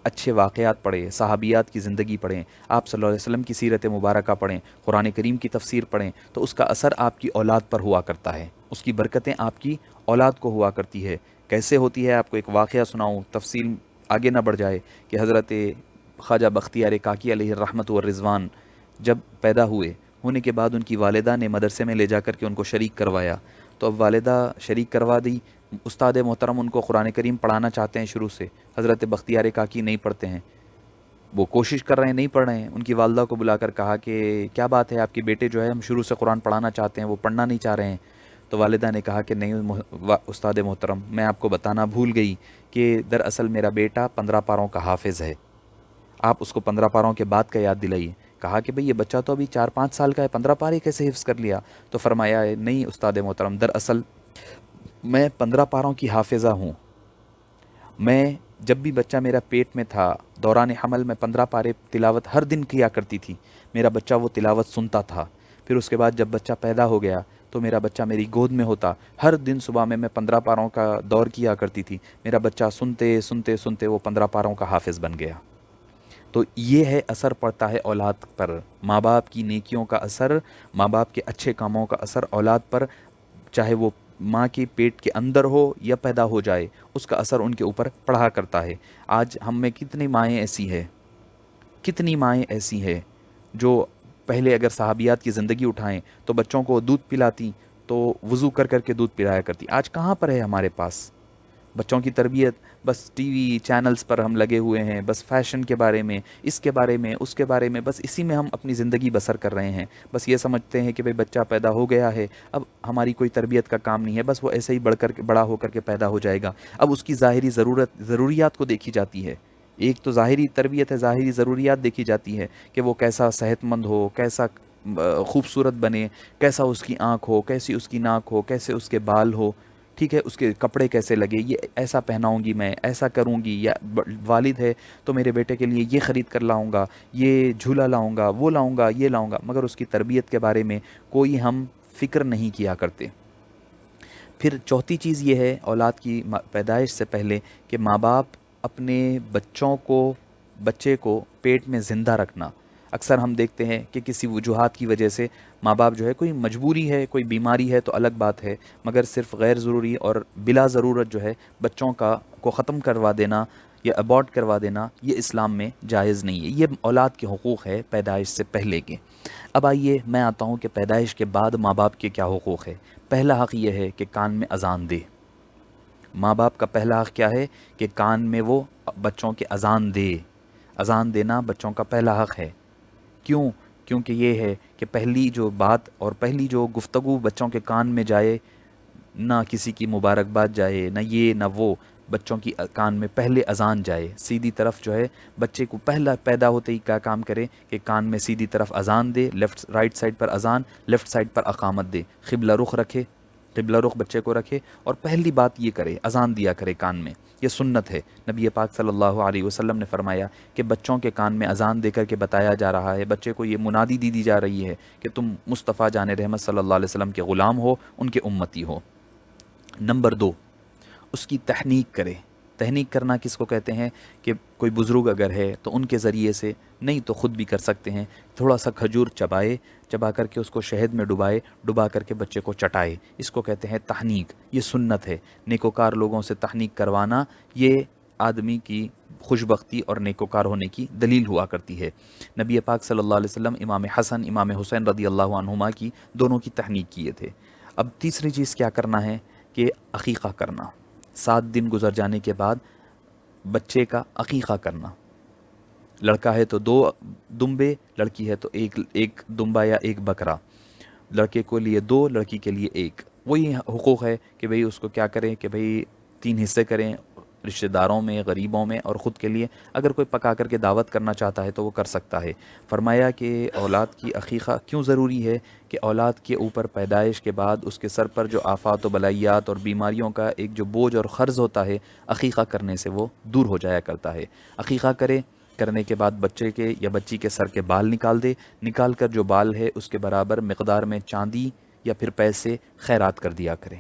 اچھے واقعات پڑھیں، صحابیات کی زندگی پڑھیں، آپ صلی اللہ علیہ وسلم کی سیرت مبارکہ پڑھیں، قرآن کریم کی تفسیر پڑھیں، تو اس کا اثر آپ کی اولاد پر ہوا کرتا ہے، اس کی برکتیں آپ کی اولاد کو ہوا کرتی ہے۔ کیسے ہوتی ہے؟ آپ کو ایک واقعہ سناؤں، تفصیل آگے نہ بڑھ جائے، کہ حضرت خواجہ بختیار کاکی علیہ الرحمت والرضوان جب پیدا ہونے کے بعد ان کی والدہ نے مدرسے میں لے جا کر کے ان کو شریک کروایا، تو اب والدہ شریک کروا دی، استاد محترم ان کو قرآن کریم پڑھانا چاہتے ہیں شروع سے، حضرت بختیار کاکی نہیں پڑھتے ہیں، وہ کوشش کر رہے ہیں نہیں پڑھ رہے ہیں۔ ان کی والدہ کو بلا کر کہا کہ کیا بات ہے، آپ کے بیٹے جو ہے ہم شروع سے قرآن پڑھانا چاہتے ہیں، وہ پڑھنا نہیں چاہ رہے ہیں۔ تو والدہ نے کہا کہ نہیں استاد محترم، میں آپ کو بتانا بھول گئی کہ دراصل میرا بیٹا 15 پاروں کا حافظ ہے، آپ اس کو 15 پاروں کے بعد کا یاد دلائیے۔ کہا کہ بھئی یہ بچہ تو ابھی 4-5 سال کا ہے، 15 پارے کیسے حفظ کر لیا؟ تو فرمایا نہیں استاد محترم، دراصل میں 15 پاروں کی حافظہ ہوں۔ میں جب بھی بچہ میرا پیٹ میں تھا، دوران حمل میں 15 پارے تلاوت ہر دن کیا کرتی تھی، میرا بچہ وہ تلاوت سنتا تھا۔ پھر اس کے بعد جب بچہ پیدا ہو گیا تو میرا بچہ میری گود میں ہوتا، ہر دن صبح میں 15 پاروں کا دور کیا کرتی تھی، میرا بچہ سنتے سنتے سنتے وہ 15 پاروں کا حافظ بن گیا۔ تو یہ ہے اثر پڑتا ہے اولاد پر، ماں باپ کی نیکیوں کا اثر، ماں باپ کے اچھے کاموں کا اثر اولاد پر، چاہے وہ ماں کے پیٹ کے اندر ہو یا پیدا ہو جائے، اس کا اثر ان کے اوپر پڑا کرتا ہے۔ آج ہم میں کتنی مائیں ایسی ہیں جو پہلے اگر صحابیات کی زندگی اٹھائیں تو بچوں کو دودھ پلاتی تو وضو کر کر کے دودھ پلایا کرتی، آج کہاں پر ہے ہمارے پاس بچوں کی تربیت؟ بس ٹی وی چینلز پر ہم لگے ہوئے ہیں، بس فیشن کے بارے میں، اس کے بارے میں، اس کے بارے میں، بس اسی میں ہم اپنی زندگی بسر کر رہے ہیں۔ بس یہ سمجھتے ہیں کہ بھئی بچہ پیدا ہو گیا ہے، اب ہماری کوئی تربیت کا کام نہیں ہے، بس وہ ایسے ہی بڑا ہو کر کے پیدا ہو جائے گا۔ اب اس کی ظاہری ضروریات کو دیکھی جاتی ہے، ایک تو ظاہری تربیت ہے، ظاہری ضروریات دیکھی جاتی ہے کہ وہ کیسا صحت مند ہو، کیسا خوبصورت بنے، کیسا اس کی آنکھ ہو، کیسی اس کی ناک ہو، کیسے اس کے بال ہو، ٹھیک ہے، اس کے کپڑے کیسے لگے، یہ ایسا پہناؤں گی، میں ایسا کروں گی، یا والد ہے تو میرے بیٹے کے لیے یہ خرید کر لاؤں گا، یہ جھولا لاؤں گا، وہ لاؤں گا، یہ لاؤں گا، مگر اس کی تربیت کے بارے میں کوئی ہم فکر نہیں کیا کرتے۔ پھر چوتھی چیز یہ ہے اولاد کی پیدائش سے پہلے کہ ماں باپ اپنے بچے کو پیٹ میں زندہ رکھنا۔ اکثر ہم دیکھتے ہیں کہ کسی وجوہات کی وجہ سے ماں باپ جو ہے، کوئی مجبوری ہے، کوئی بیماری ہے تو الگ بات ہے، مگر صرف غیر ضروری اور بلا ضرورت جو ہے بچوں کو ختم کروا دینا یا ابورٹ کروا دینا، یہ اسلام میں جائز نہیں ہے۔ یہ اولاد کے حقوق ہے پیدائش سے پہلے کے۔ اب آئیے میں آتا ہوں کہ پیدائش کے بعد ماں باپ کے کیا حقوق ہے۔ پہلا حق یہ ہے کہ کان میں اذان دے۔ ماں باپ کا پہلا حق کیا ہے؟ کہ کان میں وہ بچوں کے اذان دے۔ اذان دینا بچوں کا پہلا حق ہے. کیوں؟ کیونکہ یہ ہے کہ پہلی جو بات اور پہلی جو گفتگو بچوں کے کان میں جائے، نہ کسی کی مبارکباد جائے، نہ یہ نہ وہ، بچوں کی کان میں پہلے اذان جائے سیدھی طرف. جو ہے بچے کو پہلا پیدا ہوتے ہی کیا کام کرے کہ کان میں سیدھی طرف اذان دے، لیفٹ رائٹ سائڈ پر اذان، لیفٹ سائڈ پر اقامت دے، قبلہ رخ رکھے، قبلہ رخ بچے کو رکھے، اور پہلی بات یہ کرے اذان دیا کرے کان میں. یہ سنت ہے. نبی پاک صلی اللہ علیہ وسلم نے فرمایا کہ بچوں کے کان میں اذان دے کر کے بتایا جا رہا ہے، بچے کو یہ منادی دی جا رہی ہے کہ تم مصطفیٰ جان رحمت صلی اللہ علیہ وسلم کے غلام ہو، ان کے امتی ہو. نمبر 2، اس کی تحنیک کرے. تحنیک کرنا کس کو کہتے ہیں کہ کوئی بزرگ اگر ہے تو ان کے ذریعے سے، نہیں تو خود بھی کر سکتے ہیں، تھوڑا سا کھجور چبائے، چبا کر کے اس کو شہد میں ڈبائے، ڈبا کر کے بچے کو چٹائے. اس کو کہتے ہیں تحنیک. یہ سنت ہے. نیکوکار لوگوں سے تحنیک کروانا یہ آدمی کی خوشبختی اور نیکوکار ہونے کی دلیل ہوا کرتی ہے. نبی پاک صلی اللہ علیہ وسلم امام حسن امام حسین رضی اللہ عنہما کی دونوں کی تحنیک کیے تھے. اب تیسری چیز کیا کرنا ہے کہ عقیقہ کرنا. 7 دن گزر جانے کے بعد بچے کا عقیقہ کرنا. لڑکا ہے تو 2 دمبے، لڑکی ہے تو ایک دمبا یا ایک بکرا. لڑکے کو لیے 2، لڑکی کے لیے 1. وہی حقوق ہے کہ بھئی اس کو کیا کریں کہ بھئی 3 حصے کریں، رشتہ داروں میں، غریبوں میں، اور خود کے لیے. اگر کوئی پکا کر کے دعوت کرنا چاہتا ہے تو وہ کر سکتا ہے. فرمایا کہ اولاد کی عقیقہ کیوں ضروری ہے کہ اولاد کے اوپر پیدائش کے بعد اس کے سر پر جو آفات و بلائیات اور بیماریوں کا ایک جو بوجھ اور قرض ہوتا ہے، عقیقہ کرنے سے وہ دور ہو جایا کرتا ہے. عقیقہ کرنے کے بعد بچے کے یا بچی کے سر کے بال نکال دے. نکال کر جو بال ہے اس کے برابر مقدار میں چاندی یا پھر پیسے خیرات کر دیا کرے.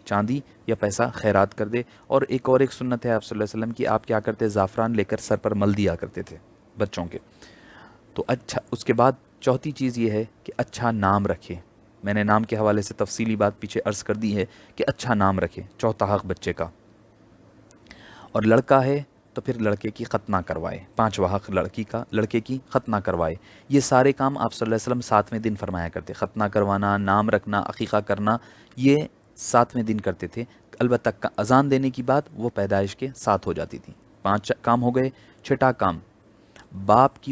چاندی یا پیسہ خیرات کر دے. اور ایک سنت ہے آپ صلی اللہ علیہ وسلم کی، آپ کیا کرتے، زعفران لے کر سر پر مل دیا کرتے تھے بچوں کے. تو اچھا، اس کے بعد چوتھی چیز یہ ہے کہ اچھا نام رکھے. میں نے نام کے حوالے سے تفصیلی بات پیچھے عرض کر دی ہے کہ اچھا نام رکھے، چوتھا حق بچے کا. اور لڑکا ہے تو پھر لڑکے کی ختنہ کروائے. 5واں حق لڑکے کی ختنہ کروائے. یہ سارے کام آپ صلی اللہ علیہ وسلم 7ویں دن فرمایا کرتے. ختنہ کروانا، نام رکھنا، عقیقہ کرنا، یہ 7ویں دن کرتے تھے. البتہ اذان دینے کی بات وہ پیدائش کے ساتھ ہو جاتی تھی. 5 کام ہو گئے. 6واں کام، باپ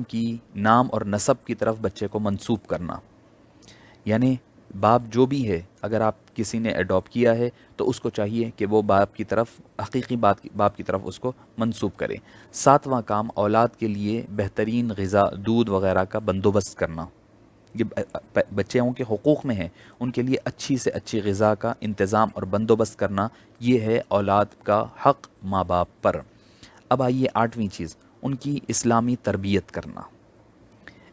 کی نام اور نسب کی طرف بچے کو منسوب کرنا. یعنی باپ جو بھی ہے، اگر آپ کسی نے ایڈاپٹ کیا ہے تو اس کو چاہیے کہ وہ باپ کی طرف، حقیقی باپ کی طرف اس کو منسوب کرے. 7واں کام، اولاد کے لیے بہترین غذا، دودھ وغیرہ کا بندوبست کرنا. یہ بچوں کے حقوق میں ہے، ان کے لیے اچھی سے اچھی غذا کا انتظام اور بندوبست کرنا. یہ ہے اولاد کا حق ماں باپ پر. اب آئیے 8ویں چیز، ان کی اسلامی تربیت کرنا.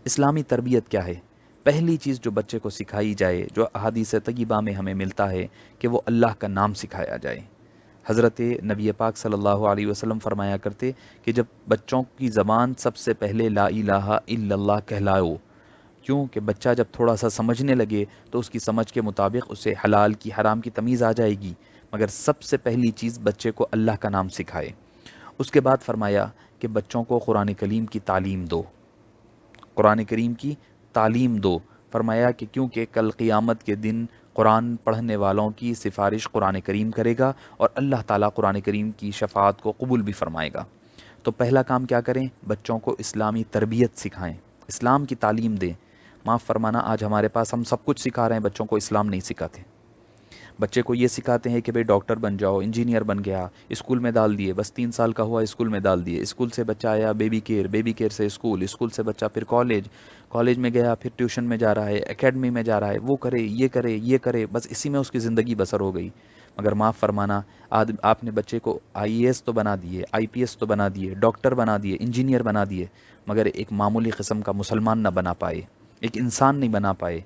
اسلامی تربیت کیا ہے؟ پہلی چیز جو بچے کو سکھائی جائے، جو احادیث طیبہ میں ہمیں ملتا ہے، کہ وہ اللہ کا نام سکھایا جائے. حضرت نبی پاک صلی اللہ علیہ وسلم فرمایا کرتے کہ جب بچوں کی زبان سب سے پہلے لا الہ الا اللہ کہلاؤ. کیوں کہ بچہ جب تھوڑا سا سمجھنے لگے تو اس کی سمجھ کے مطابق اسے حلال کی حرام کی تمیز آ جائے گی. مگر سب سے پہلی چیز بچے کو اللہ کا نام سکھائے. اس کے بعد فرمایا کہ بچوں کو قرآن کریم کی تعلیم دو. قرآن کریم کی تعلیم دو. فرمایا کہ کیونکہ کل قیامت کے دن قرآن پڑھنے والوں کی سفارش قرآن کریم کرے گا، اور اللہ تعالیٰ قرآن کریم کی شفاعت کو قبول بھی فرمائے گا. تو پہلا کام کیا کریں؟ بچوں کو اسلامی تربیت سکھائیں، اسلام کی تعلیم دیں. معاف فرمانا، آج ہمارے پاس ہم سب کچھ سکھا رہے ہیں، بچوں کو اسلام نہیں سکھاتے. بچے کو یہ سکھاتے ہیں کہ بھئی ڈاکٹر بن جاؤ، انجینئر بن گیا، اسکول میں ڈال دیے، بس 3 سال کا ہوا اسکول میں ڈال دیے. اسکول سے بچہ آیا بیبی کیئر سے اسکول سے بچہ پھر کالج میں گیا، پھر ٹیوشن میں جا رہا ہے، اکیڈمی میں جا رہا ہے، وہ کرے یہ کرے، بس اسی میں اس کی زندگی بسر ہو گئی. مگر معاف فرمانا، آپ نے بچے کو IAS تو بنا دیے، IPS تو بنا دیے، ڈاکٹر بنا دیے، انجینئر بنا دیے، مگر ایک معمولی قسم کا مسلمان نہ بنا پائے، ایک انسان نہیں بنا پائے.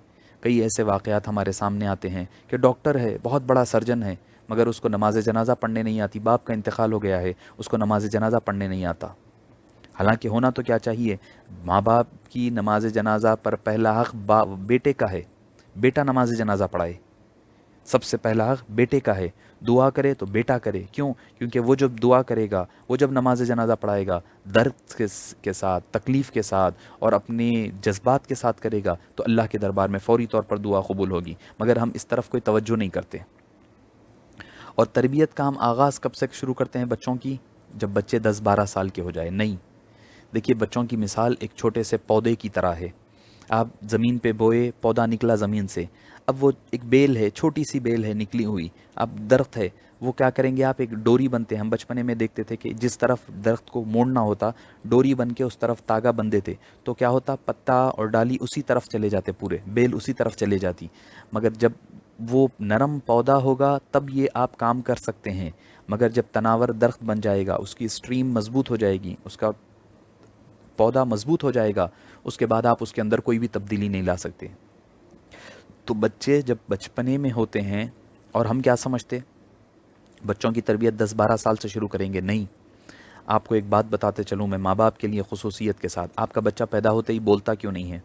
کئی ایسے واقعات ہمارے سامنے آتے ہیں کہ ڈاکٹر ہے، بہت بڑا سرجن ہے، مگر اس کو نماز جنازہ پڑھنے نہیں آتی. باپ کا انتقال ہو گیا ہے، اس کو نماز جنازہ پڑھنے نہیں آتا. حالانکہ ہونا تو کیا چاہیے؟ ماں باپ کی نماز جنازہ پر پہلا حق بیٹے کا ہے. بیٹا نماز جنازہ پڑھائے. سب سے پہلا حق بیٹے کا ہے. دعا کرے تو بیٹا کرے. کیوں؟ کیونکہ وہ جب دعا کرے گا، وہ جب نماز جنازہ پڑھائے گا، درد کے ساتھ، تکلیف کے ساتھ اور اپنے جذبات کے ساتھ کرے گا، تو اللہ کے دربار میں فوری طور پر دعا قبول ہوگی. مگر ہم اس طرف کوئی توجہ نہیں کرتے. اور تربیت کا ہم آغاز کب سے شروع کرتے ہیں بچوں کی؟ جب بچے 10-12 سال کے ہو جائے. نہیں، دیکھیے بچوں کی مثال ایک چھوٹے سے پودے کی طرح ہے. آپ زمین پہ بوئے, پودا نکلا زمین سے, اب وہ ایک بیل ہے, چھوٹی سی بیل ہے نکلی ہوئی, اب درخت ہے, وہ کیا کریں گے آپ, ایک ڈوری بنتے ہیں. ہم بچپنے میں دیکھتے تھے کہ جس طرف درخت کو موڑنا ہوتا ڈوری بن کے اس طرف تاگا بندھے تھے, تو کیا ہوتا, پتا اور ڈالی اسی طرف چلے جاتے, پورے بیل اسی طرف چلے جاتی. مگر جب وہ نرم پودا ہوگا تب یہ آپ کام کر سکتے ہیں, مگر جب تناور درخت بن جائے گا, اس کی اسٹریم مضبوط ہو جائے گی, اس کا پودا مضبوط ہو جائے گا, اس کے بعد آپ اس کے اندر کوئی بھی تبدیلی نہیں لا سکتے. تو بچے جب بچپنے میں ہوتے ہیں, اور ہم کیا سمجھتے, بچوں کی تربیت 10-12 سال سے شروع کریں گے, نہیں. آپ کو ایک بات بتاتے چلوں میں ماں باپ کے لیے خصوصیت کے ساتھ, آپ کا بچہ پیدا ہوتے ہی بولتا کیوں نہیں ہے؟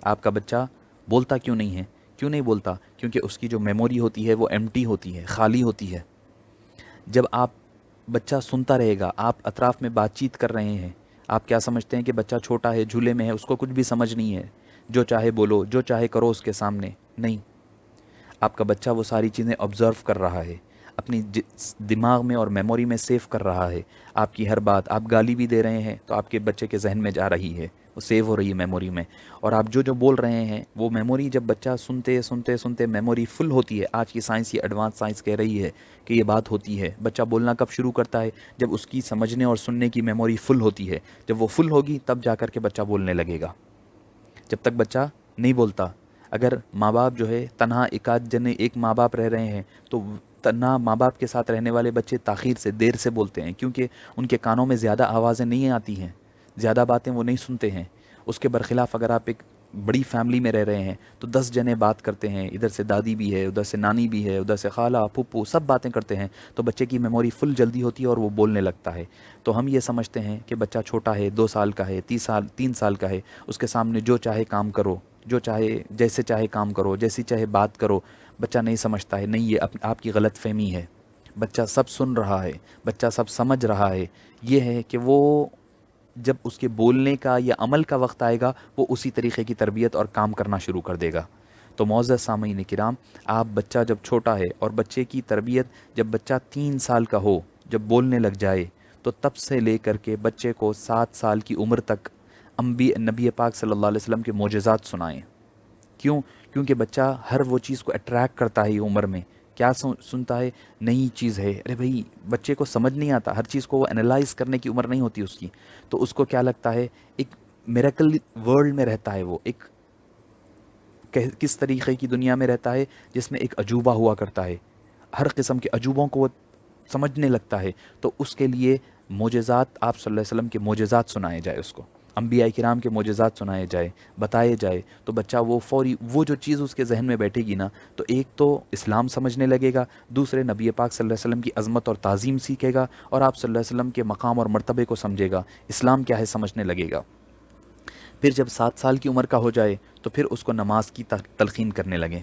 آپ کا بچہ بولتا کیوں نہیں ہے؟ کیوں نہیں بولتا؟ کیونکہ اس کی جو میموری ہوتی ہے وہ ایمٹی ہوتی ہے, خالی ہوتی ہے. جب آپ بچہ سنتا رہے گا, آپ اطراف میں بات چیت کر رہے ہیں, آپ کیا سمجھتے ہیں کہ بچہ چھوٹا ہے, جھولے میں ہے, اس کو کچھ بھی سمجھ نہیں ہے, جو چاہے بولو, جو چاہے کرو اس کے سامنے. نہیں, آپ کا بچہ وہ ساری چیزیں آبزرو کر رہا ہے, اپنی دماغ میں اور میموری میں سیو کر رہا ہے. آپ کی ہر بات, آپ گالی بھی دے رہے ہیں تو آپ کے بچے کے ذہن میں جا رہی ہے, وہ سیو ہو رہی ہے میموری میں. اور آپ جو جو بول رہے ہیں وہ میموری, جب بچہ سنتے سنتے سنتے میموری فل ہوتی ہے. آج کی سائنس, یہ ایڈوانس سائنس کہہ رہی ہے کہ یہ بات ہوتی ہے. بچہ بولنا کب شروع کرتا ہے؟ جب اس کی سمجھنے اور سننے کی میموری فل ہوتی ہے. جب وہ فل ہوگی تب جا کر کے بچہ بولنے لگے گا. جب تک بچہ نہیں بولتا, اگر ماں باپ جو ہے تنہا ایک آدھ جنے, ایک ماں باپ رہ رہے ہیں, تو تنہا ماں باپ کے ساتھ رہنے والے بچے تاخیر سے, دیر سے بولتے ہیں, کیونکہ ان کے کانوں میں زیادہ آوازیں نہیں آتی ہیں, زیادہ باتیں وہ نہیں سنتے ہیں. اس کے برخلاف اگر آپ ایک بڑی فیملی میں رہ رہے ہیں تو 10 جنے بات کرتے ہیں, ادھر سے دادی بھی ہے, ادھر سے نانی بھی ہے, ادھر سے خالہ پھپھو, سب باتیں کرتے ہیں, تو بچے کی میموری فل جلدی ہوتی ہے اور وہ بولنے لگتا ہے. تو ہم یہ سمجھتے ہیں کہ بچہ چھوٹا ہے, 2 سال کا ہے, 3 سال کا ہے, اس کے سامنے جو چاہے کام کرو, جو چاہے جیسے چاہے کام کرو, جیسی چاہے بات کرو. بچہ نہیں سمجھتا ہے. نہیں, یہ آپ کی غلط فہمی ہے. بچہ سب سن رہا ہے, بچہ سب سمجھ رہا ہے. یہ ہے کہ وہ جب اس کے بولنے کا یا عمل کا وقت آئے گا, وہ اسی طریقے کی تربیت اور کام کرنا شروع کر دے گا. تو معزز سامعین کرام, آپ بچہ جب چھوٹا ہے, اور بچے کی تربیت جب بچہ 3 سال کا ہو, جب بولنے لگ جائے, تو تب سے لے کر کے بچے کو 7 سال کی عمر تک نبی پاک صلی اللہ علیہ وسلم کے معجزات سنائیں. کیوں؟ کیونکہ بچہ ہر وہ چیز کو اٹریکٹ کرتا ہے یہ عمر میں. کیا سنتا ہے؟ نئی چیز ہے. ارے بھائی, بچے کو سمجھ نہیں آتا, ہر چیز کو وہ انالائز کرنے کی عمر نہیں ہوتی اس کی. تو اس کو کیا لگتا ہے, ایک میریکل ورلڈ میں رہتا ہے, وہ ایک کس طریقے کی دنیا میں رہتا ہے جس میں ایک عجوبہ ہوا کرتا ہے. ہر قسم کے عجوبوں کو وہ سمجھنے لگتا ہے. تو اس کے لیے معجزات, آپ صلی اللہ علیہ وسلم کے معجزات سنائے جائے, اس کو انبیاء کرام کے معجزات سنائے جائے, بتائے جائے, تو بچہ وہ فوری وہ جو چیز اس کے ذہن میں بیٹھے گی نا, تو ایک تو اسلام سمجھنے لگے گا, دوسرے نبی پاک صلی اللہ علیہ وسلم کی عظمت اور تعظیم سیکھے گا, اور آپ صلی اللہ علیہ وسلم کے مقام اور مرتبے کو سمجھے گا, اسلام کیا ہے سمجھنے لگے گا. پھر جب 7 سال کی عمر کا ہو جائے تو پھر اس کو نماز کی تلقین کرنے لگیں,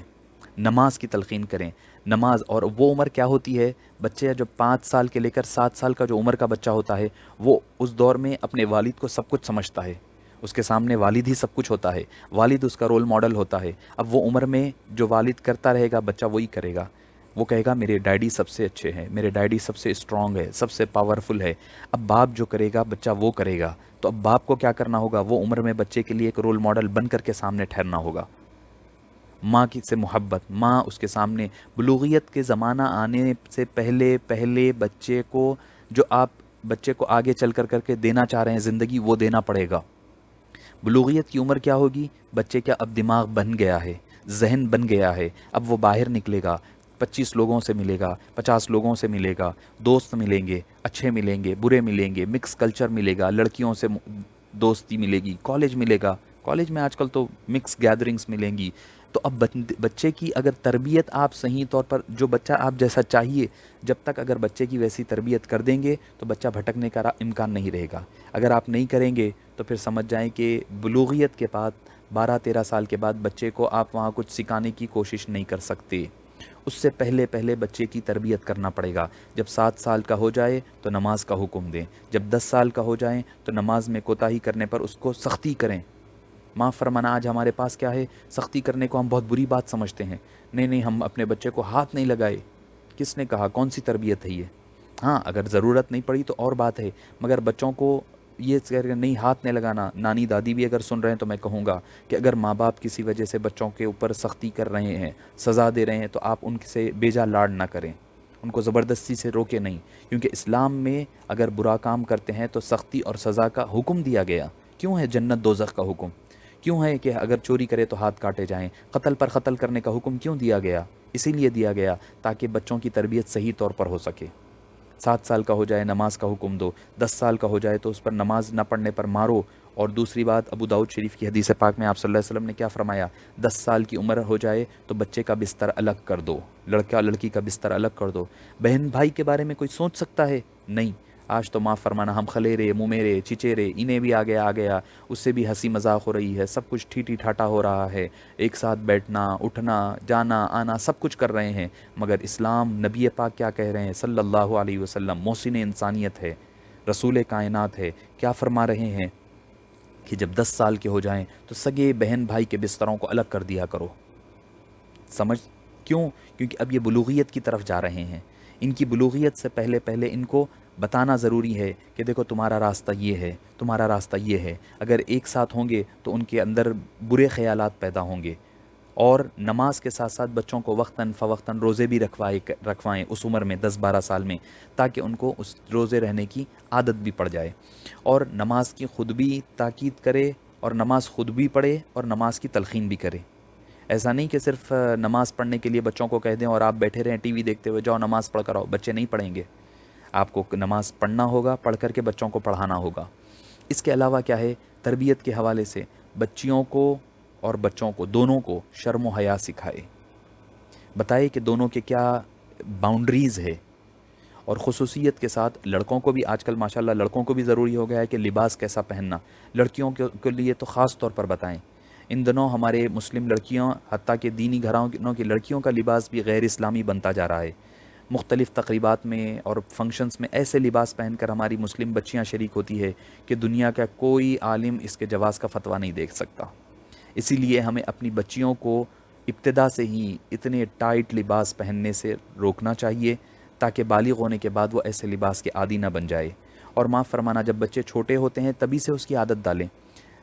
نماز کی تلقین کریں. نماز, اور وہ عمر کیا ہوتی ہے, بچے جب 5 سال کے لے کر 7 سال کا جو عمر کا بچہ ہوتا ہے, وہ اس دور میں اپنے والد کو سب کچھ سمجھتا ہے. اس کے سامنے والد ہی سب کچھ ہوتا ہے, والد اس کا رول ماڈل ہوتا ہے. اب وہ عمر میں جو والد کرتا رہے گا, بچہ وہی کرے گا. وہ کہے گا میرے ڈیڈی سب سے اچھے ہیں, میرے ڈیڈی سب سے اسٹرانگ ہے, سب سے پاورفل ہے. اب باپ جو کرے گا بچہ وہ کرے گا. تو اب باپ کو کیا کرنا ہوگا, وہ عمر میں بچے کے لیے ایک رول ماڈل بن کر کے سامنے ٹھہرنا ہوگا. ماں کی سے محبت, ماں اس کے سامنے, بلوغیت کے زمانہ آنے سے پہلے پہلے بچے کو جو آپ بچے کو آگے چل کر کے دینا چاہ رہے ہیں زندگی, وہ دینا پڑے گا. بلوغیت کی عمر کیا ہوگی, بچے کا اب دماغ بن گیا ہے, ذہن بن گیا ہے, اب وہ باہر نکلے گا, 25 لوگوں سے ملے گا, 50 لوگوں سے ملے گا, دوست ملیں گے, اچھے ملیں گے, برے ملیں گے, مکس کلچر ملے گا, لڑکیوں سے دوستی ملے گی, کالج ملے گا, کالج میں آج کل تو مکس گیدرنگز ملیں گی. تو اب بچے کی اگر تربیت آپ صحیح طور پر, جو بچہ آپ جیسا چاہیے, جب تک اگر بچے کی ویسی تربیت کر دیں گے تو بچہ بھٹکنے کا امکان نہیں رہے گا. اگر آپ نہیں کریں گے تو پھر سمجھ جائیں کہ بلوغیت کے بعد 12-13 سال کے بعد بچے کو آپ وہاں کچھ سکھانے کی کوشش نہیں کر سکتے. اس سے پہلے پہلے بچے کی تربیت کرنا پڑے گا. جب 7 سال کا ہو جائے تو نماز کا حکم دیں, جب 10 سال کا ہو جائیں تو نماز میں کوتاہی کرنے پر اس کو سختی کریں. معاف فرمانا, آج ہمارے پاس کیا ہے, سختی کرنے کو ہم بہت بری بات سمجھتے ہیں. نہیں نہیں, ہم اپنے بچے کو ہاتھ نہیں لگائے. کس نے کہا, کون سی تربیت ہے یہ؟ ہاں, اگر ضرورت نہیں پڑی تو اور بات ہے, مگر بچوں کو یہ کہہ رہے نہیں ہاتھ نہیں لگانا. نانی دادی بھی اگر سن رہے ہیں تو میں کہوں گا کہ اگر ماں باپ کسی وجہ سے بچوں کے اوپر سختی کر رہے ہیں, سزا دے رہے ہیں, تو آپ ان سے بیجا لاڈ نہ کریں, ان کو زبردستی سے روکے نہیں, کیونکہ اسلام میں اگر برا کام کرتے ہیں تو سختی اور سزا کا حکم دیا گیا. کیوں ہے جنت دوزخ کا حکم؟ کیوں ہے کہ اگر چوری کرے تو ہاتھ کاٹے جائیں؟ قتل پر قتل کرنے کا حکم کیوں دیا گیا؟ اسی لیے دیا گیا تاکہ بچوں کی تربیت صحیح طور پر ہو سکے. 7 سال کا ہو جائے نماز کا حکم دو, 10 سال کا ہو جائے تو اس پر نماز نہ پڑھنے پر مارو. اور دوسری بات, ابو داؤد شریف کی حدیث پاک میں آپ صلی اللہ علیہ وسلم نے کیا فرمایا؟ 10 سال کی عمر ہو جائے تو بچے کا بستر الگ کر دو, لڑکا لڑکی کا بستر الگ کر دو. بہن بھائی کے بارے میں کوئی سوچ سکتا ہے؟ نہیں. آج تو معاف فرمانا, ہم خلیرے ممیرے چچیرے انہیں بھی آ گیا, اس سے بھی ہنسی مذاق ہو رہی ہے, سب کچھ ٹھیٹھی ٹھاٹا ہو رہا ہے, ایک ساتھ بیٹھنا اٹھنا جانا آنا سب کچھ کر رہے ہیں. مگر اسلام نبی پاک کیا کہہ رہے ہیں صلی اللہ علیہ وسلم؟ محسن انسانیت ہے, رسول کائنات ہے, کیا فرما رہے ہیں کہ جب 10 سال کے ہو جائیں تو سگے بہن بھائی کے بستروں کو الگ کر دیا کرو. سمجھ کیوں؟ کیونکہ اب یہ بلوغیت کی طرف جا رہے ہیں. ان کی بلوغیت سے پہلے ان کو بتانا ضروری ہے کہ دیکھو تمہارا راستہ یہ ہے, تمہارا راستہ یہ ہے. اگر ایک ساتھ ہوں گے تو ان کے اندر برے خیالات پیدا ہوں گے. اور نماز کے ساتھ ساتھ بچوں کو وقتاً فوقتاً روزے بھی رکھوائیں اس عمر میں 10-12 سال میں, تاکہ ان کو اس روزے رہنے کی عادت بھی پڑ جائے. اور نماز کی خود بھی تاکید کرے, اور نماز خود بھی پڑھے, اور نماز کی تلقین بھی کرے. ایسا نہیں کہ صرف نماز پڑھنے کے لیے بچوں کو کہہ دیں اور آپ بیٹھے رہیں ٹی وی دیکھتے ہوئے, جاؤ نماز پڑھ کر آؤ. بچے نہیں پڑھیں گے. آپ کو نماز پڑھنا ہوگا, پڑھ کر کے بچوں کو پڑھانا ہوگا. اس کے علاوہ کیا ہے, تربیت کے حوالے سے بچیوں کو اور بچوں کو دونوں کو شرم و حیا سکھائے, بتائے کہ دونوں کے کیا باؤنڈریز ہے. اور خصوصیت کے ساتھ لڑکوں کو بھی, آج کل ماشاءاللہ لڑکوں کو بھی ضروری ہو گیا ہے کہ لباس کیسا پہننا. لڑکیوں کے لیے تو خاص طور پر بتائیں. ان دنوں ہمارے مسلم لڑکیاں, حتیٰ کہ دینی گھرانوں کی لڑکیوں کا لباس بھی غیر اسلامی بنتا جا رہا ہے. مختلف تقریبات میں اور فنکشنز میں ایسے لباس پہن کر ہماری مسلم بچیاں شریک ہوتی ہے کہ دنیا کا کوئی عالم اس کے جواز کا فتویٰ نہیں دیکھ سکتا. اسی لیے ہمیں اپنی بچیوں کو ابتدا سے ہی اتنے ٹائٹ لباس پہننے سے روکنا چاہیے, تاکہ بالغ ہونے کے بعد وہ ایسے لباس کے عادی نہ بن جائے. اور معاف فرمانا, جب بچے چھوٹے ہوتے ہیں تبھی سے اس کی عادت ڈالیں.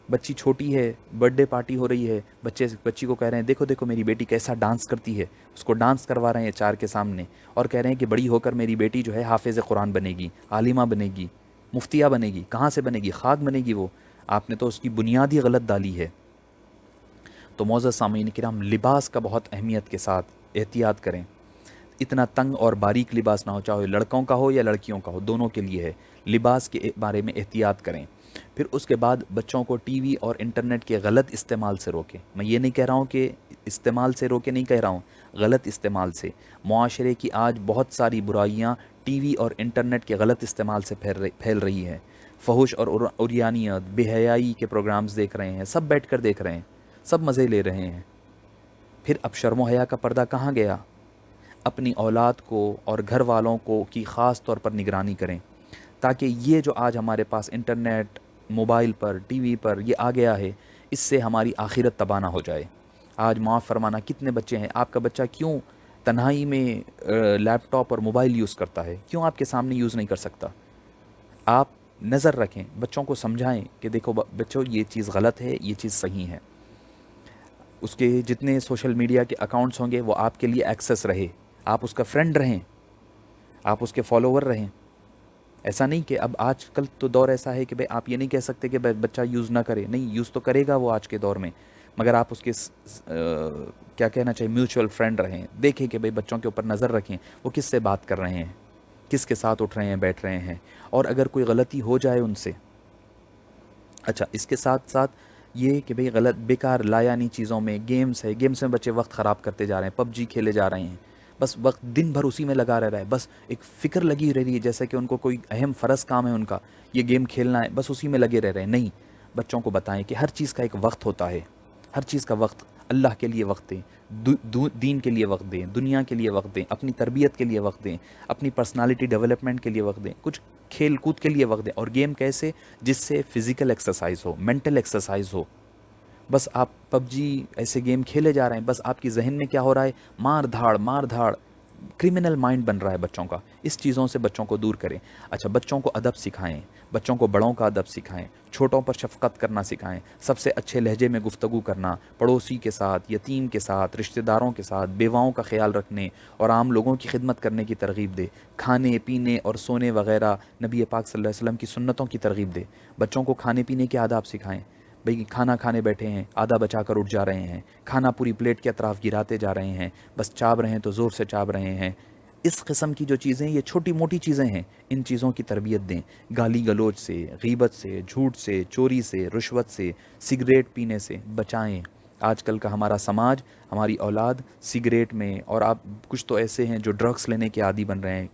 بچی چھوٹی ہے, برتھ ڈے پارٹی ہو رہی ہے, بچی کو کہہ رہے ہیں دیکھو دیکھو میری بیٹی کیسا ڈانس کرتی ہے, اس کو ڈانس کروا رہے ہیں 4 کے سامنے, اور کہہ رہے ہیں کہ بڑی ہو کر میری بیٹی جو ہے حافظ قرآن بنے گی, عالمہ بنے گی, مفتیہ بنے گی. کہاں سے بنے گی؟ خاک بنے گی وہ. آپ نے تو اس کی بنیاد ہی غلط ڈالی ہے. تو معزز سامعین کرام, لباس کا بہت اہمیت کے ساتھ احتیاط کریں. اتنا تنگ اور باریک لباس نہ ہو, چاہے لڑکوں کا ہو یا لڑکیوں کا ہو, دونوں کے لیے ہے. لباس کے بارے میں احتیاط کریں. پھر اس کے بعد بچوں کو ٹی وی اور انٹرنیٹ کے غلط استعمال سے روکیں. میں یہ نہیں کہہ رہا ہوں کہ استعمال سے روکے, نہیں کہہ رہا ہوں, غلط استعمال سے. معاشرے کی آج بہت ساری برائیاں ٹی وی اور انٹرنیٹ کے غلط استعمال سے پھیل رہی ہیں. فحش اور عریانیت, بے حیائی کے پروگرامز دیکھ رہے ہیں, سب بیٹھ کر دیکھ رہے ہیں, سب مزے لے رہے ہیں. پھر اب شرم و حیا کا پردہ کہاں گیا؟ اپنی اولاد کو اور گھر والوں کو کی خاص طور پر نگرانی کریں, تاکہ یہ جو آج ہمارے پاس انٹرنیٹ, موبائل پر, ٹی وی پر یہ آ گیا ہے, اس سے ہماری آخرت تباہ نہ ہو جائے. آج معاف فرمانا کتنے بچے ہیں, آپ کا بچہ کیوں تنہائی میں لیپ ٹاپ اور موبائل یوز کرتا ہے, کیوں آپ کے سامنے یوز نہیں کر سکتا؟ آپ نظر رکھیں, بچوں کو سمجھائیں کہ دیکھو بچوں یہ چیز غلط ہے, یہ چیز صحیح ہے. اس کے جتنے سوشل میڈیا کے اکاؤنٹس ہوں گے وہ آپ کے لیے ایکسیس رہے, آپ اس کا فرینڈ رہیں, آپ اس کے فالوور رہیں. ایسا نہیں کہ اب آج کل تو دور ایسا ہے کہ بھئی آپ یہ نہیں کہہ سکتے کہ بچہ یوز نہ کرے, نہیں یوز تو کرے گا وہ آج کے دور میں, مگر آپ اس کے کیا کہنا چاہیے میوچول فرینڈ رہیں. دیکھیں کہ بھئی بچوں کے اوپر نظر رکھیں, وہ کس سے بات کر رہے ہیں, کس کے ساتھ اٹھ رہے ہیں بیٹھ رہے ہیں, اور اگر کوئی غلطی ہو جائے ان سے. اچھا, اس کے ساتھ ساتھ یہ کہ بھئی غلط بیکار لایانی چیزوں میں, گیمز ہے, گیمز میں بچے وقت خراب کرتے جا رہے ہیں, پب جی کھیلے جا رہے ہیں, بس وقت دن بھر اسی میں لگا رہ رہا ہے, بس ایک فکر لگی رہ رہی ہے جیسے کہ ان کو کوئی اہم فرض کام ہے ان کا, یہ گیم کھیلنا ہے, بس اسی میں لگے رہ رہے ہیں. نہیں, بچوں کو بتائیں کہ ہر چیز کا ایک وقت ہوتا ہے, ہر چیز کا وقت. اللہ کے لیے وقت دیں, دین کے لیے وقت دیں, دنیا کے لیے وقت دیں, اپنی تربیت کے لیے وقت دیں, اپنی پرسنالٹی ڈیولپمنٹ کے لیے وقت دیں, کچھ کھیل کود کے لیے وقت دیں. اور گیم کیسے؟ جس سے فزیکل ایکسرسائز ہو, مینٹل ایکسرسائز ہو. بس آپ پب جی ایسے گیم کھیلے جا رہے ہیں, بس آپ کی ذہن میں کیا ہو رہا ہے؟ مار دھاڑ, کرمنل مائنڈ بن رہا ہے بچوں کا. اس چیزوں سے بچوں کو دور کریں. اچھا, بچوں کو ادب سکھائیں, بچوں کو بڑوں کا ادب سکھائیں، چھوٹوں پر شفقت کرنا سکھائیں، سب سے اچھے لہجے میں گفتگو کرنا، پڑوسی کے ساتھ، یتیم کے ساتھ، رشتہ داروں کے ساتھ، بیواؤں کا خیال رکھنے اور عام لوگوں کی خدمت کرنے کی ترغیب دے، کھانے پینے اور سونے وغیرہ نبی پاک صلی اللہ علیہ وسلم کی سنتوں کی ترغیب دے۔ بچوں کو کھانے پینے کے آداب سکھائیں، بھئی کھانا کھانے بیٹھے ہیں، آدھا بچا کر اٹھ جا رہے ہیں، کھانا پوری پلیٹ کے اطراف گراتے جا رہے ہیں، بس چاپ رہے ہیں تو زور سے چاپ رہے ہیں۔ اس قسم کی جو چیزیں، یہ چھوٹی موٹی چیزیں ہیں، ان چیزوں کی تربیت دیں۔ گالی گلوچ سے، غیبت سے، جھوٹ سے، چوری سے، رشوت سے، سگریٹ پینے سے بچائیں۔ آج کل کا ہمارا سماج، ہماری اولاد سگریٹ میں، اور آپ کچھ تو ایسے ہیں جو ڈرگس لینے کے عادی بن رہے ہیں،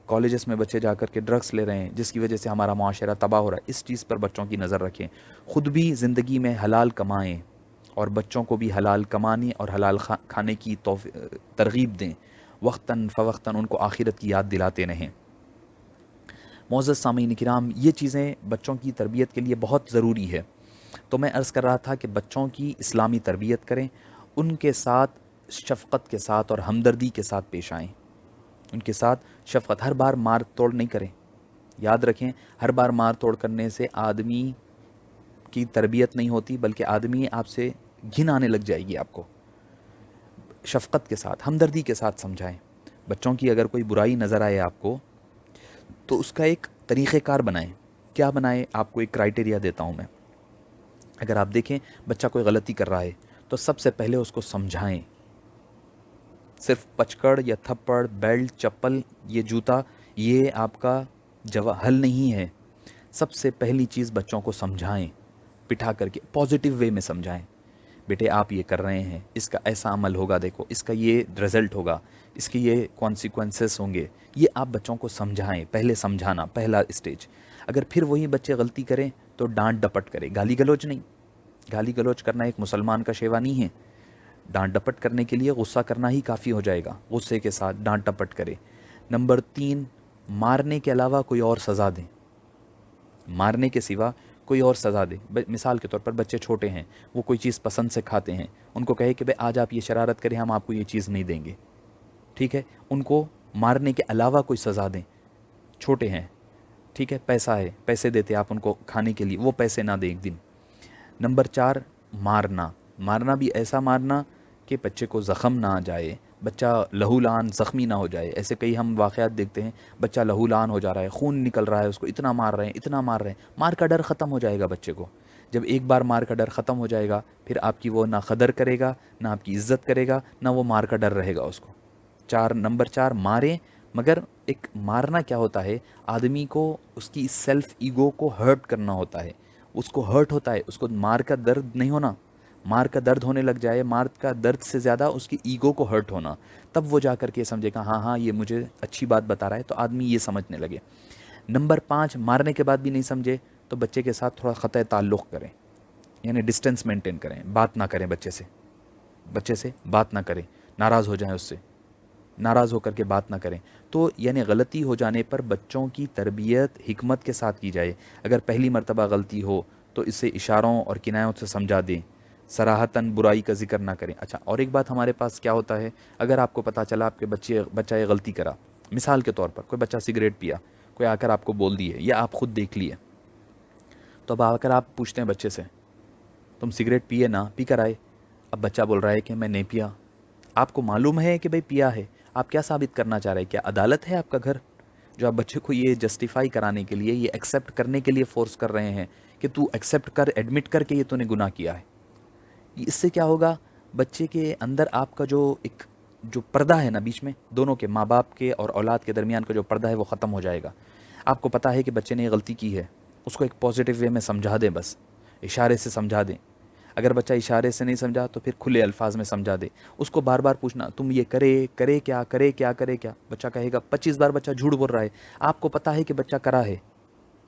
کالجز میں بچے جا کر کے ڈرگس لے رہے ہیں، جس کی وجہ سے ہمارا معاشرہ تباہ ہو رہا ہے۔ اس چیز پر بچوں کی نظر رکھیں، خود بھی زندگی میں حلال کمائیں اور بچوں کو بھی حلال کمانے اور حلال کھانے کی ترغیب دیں، وقتاً فوقتاً ان کو آخرت کی یاد دلاتے رہیں۔ معزز سامعین کرام، یہ چیزیں بچوں کی تربیت کے لیے بہت ضروری ہے۔ تو میں عرض کر رہا تھا کہ بچوں کی اسلامی تربیت کریں، ان کے ساتھ شفقت کے ساتھ اور ہمدردی کے ساتھ پیش آئیں، ان کے ساتھ شفقت، ہر بار مار توڑ نہیں کریں۔ یاد رکھیں، ہر بار مار توڑ کرنے سے آدمی کی تربیت نہیں ہوتی، بلکہ آدمی آپ سے گھن آنے لگ جائے گی آپ کو۔ شفقت کے ساتھ، ہمدردی کے ساتھ سمجھائیں۔ بچوں کی اگر کوئی برائی نظر آئے آپ کو، تو اس کا ایک طریقہ کار بنائیں۔ کیا بنائیں؟ آپ کو ایک کرائٹیریا دیتا ہوں میں۔ اگر آپ دیکھیں بچہ کوئی غلطی کر رہا ہے تو سب سے پہلے اس کو سمجھائیں۔ صرف پچکڑ یا تھپڑ، بیلٹ، چپل، یہ جوتا، یہ آپ کا حل نہیں ہے۔ سب سے پہلی چیز بچوں کو سمجھائیں، بٹھا کر کے پازیٹیو وے میں سمجھائیں۔ بیٹے آپ یہ کر رہے ہیں، اس کا ایسا عمل ہوگا، دیکھو اس کا یہ رزلٹ ہوگا، اس کے یہ کانسیکوینسز ہوں گے۔ یہ آپ بچوں کو سمجھائیں، پہلے سمجھانا پہلا اسٹیج۔ اگر پھر وہی بچے غلطی کریں تو ڈانٹ ڈپٹ کرے، گالی گلوچ نہیں۔ گالی گلوچ کرنا ایک مسلمان کا شیوا نہیں ہے۔ ڈانٹ ڈپٹ کرنے کے لیے غصہ کرنا ہی کافی ہو جائے گا، غصے کے ساتھ ڈانٹ ڈپٹ کرے۔ نمبر 3، مارنے کے علاوہ کوئی اور سزا دیں، مارنے کے سوا کوئی اور سزا دے۔ مثال کے طور پر بچے چھوٹے ہیں، وہ کوئی چیز پسند سے کھاتے ہیں، ان کو کہے کہ بھئی آج آپ یہ شرارت کریں، ہم آپ کو یہ چیز نہیں دیں گے، ٹھیک ہے؟ ان کو مارنے کے علاوہ کوئی سزا دیں۔ چھوٹے ہیں، ٹھیک ہے، پیسہ ہے، پیسے دیتے آپ ان کو کھانے کے لیے، وہ پیسے نہ دیں ایک دن۔ نمبر 4، مارنا بھی ایسا مارنا کہ بچے کو زخم نہ آ جائے، بچہ لہولان زخمی نہ ہو جائے۔ ایسے کئی ہم واقعات دیکھتے ہیں، بچہ لہولان ہو جا رہا ہے، خون نکل رہا ہے، اس کو اتنا مار رہے ہیں، مار کا ڈر ختم ہو جائے گا بچے کو۔ جب ایک بار مار کا ڈر ختم ہو جائے گا، پھر آپ کی وہ نہ قدر کرے گا، نہ آپ کی عزت کرے گا، نہ وہ مار کا ڈر رہے گا اس کو۔ نمبر 4، ماریں، مگر ایک مارنا کیا ہوتا ہے؟ آدمی کو اس کی سیلف ایگو کو ہرٹ کرنا ہوتا ہے، اس کو ہرٹ ہوتا ہے، اس کو مار کا درد نہیں ہونا۔ مار کا درد ہونے لگ جائے، مار کا درد سے زیادہ اس کی ایگو کو ہرٹ ہونا، تب وہ جا کر کے سمجھے گا ہاں یہ مجھے اچھی بات بتا رہا ہے، تو آدمی یہ سمجھنے لگے۔ نمبر 5، مارنے کے بعد بھی نہیں سمجھے تو بچے کے ساتھ تھوڑا قطع تعلق کریں، یعنی ڈسٹینس مینٹین کریں، بات نہ کریں بچے سے بات نہ کریں، ناراض ہو جائیں اس سے، ناراض ہو کر کے بات نہ کریں۔ تو یعنی غلطی ہو جانے پر بچوں کی تربیت حکمت کے ساتھ کی جائے۔ اگر پہلی مرتبہ غلطی ہو تو اسے اشاروں اور کنایوں سے سمجھا دیں، صراحتاً برائی کا ذکر نہ کریں۔ اچھا، اور ایک بات ہمارے پاس کیا ہوتا ہے، اگر آپ کو پتہ چلا آپ کے بچہ یہ غلطی کرا، مثال کے طور پر کوئی بچہ سگریٹ پیا، کوئی آ کر آپ کو بول دیے یا آپ خود دیکھ لیے، تو اب آ کر آپ پوچھتے ہیں بچے سے تم سگریٹ پیے نا، پی کر آئے؟ اب بچہ بول رہا ہے کہ میں نہیں پیا۔ آپ کو معلوم ہے کہ بھئی پیا ہے، آپ کیا ثابت کرنا چاہ رہے ہیں؟ کیا عدالت ہے آپ کا گھر جو آپ بچے کو یہ جسٹیفائی کرانے کے لیے، یہ ایکسیپٹ کرنے کے لیے فورس کر رہے ہیں کہ تو ایکسیپٹ کر، ایڈمٹ کر کے یہ تو نے گناہ کیا ہے؟ اس سے کیا ہوگا؟ بچے کے اندر آپ کا جو پردہ ہے نا بیچ میں، دونوں کے، ماں باپ کے اور اولاد کے درمیان کا جو پردہ ہے وہ ختم ہو جائے گا۔ آپ کو پتہ ہے کہ بچے نے یہ غلطی کی ہے، اس کو ایک پازیٹیو وے میں سمجھا دیں، بس اشارے سے سمجھا دیں۔ اگر بچہ اشارے سے نہیں سمجھا تو پھر کھلے الفاظ میں سمجھا دے۔ اس کو بار بار پوچھنا تم یہ کرے کیا، بچہ کہے گا 25 بار بچہ جھوٹ بول رہا ہے، آپ کو پتہ ہے کہ بچہ کرا ہے،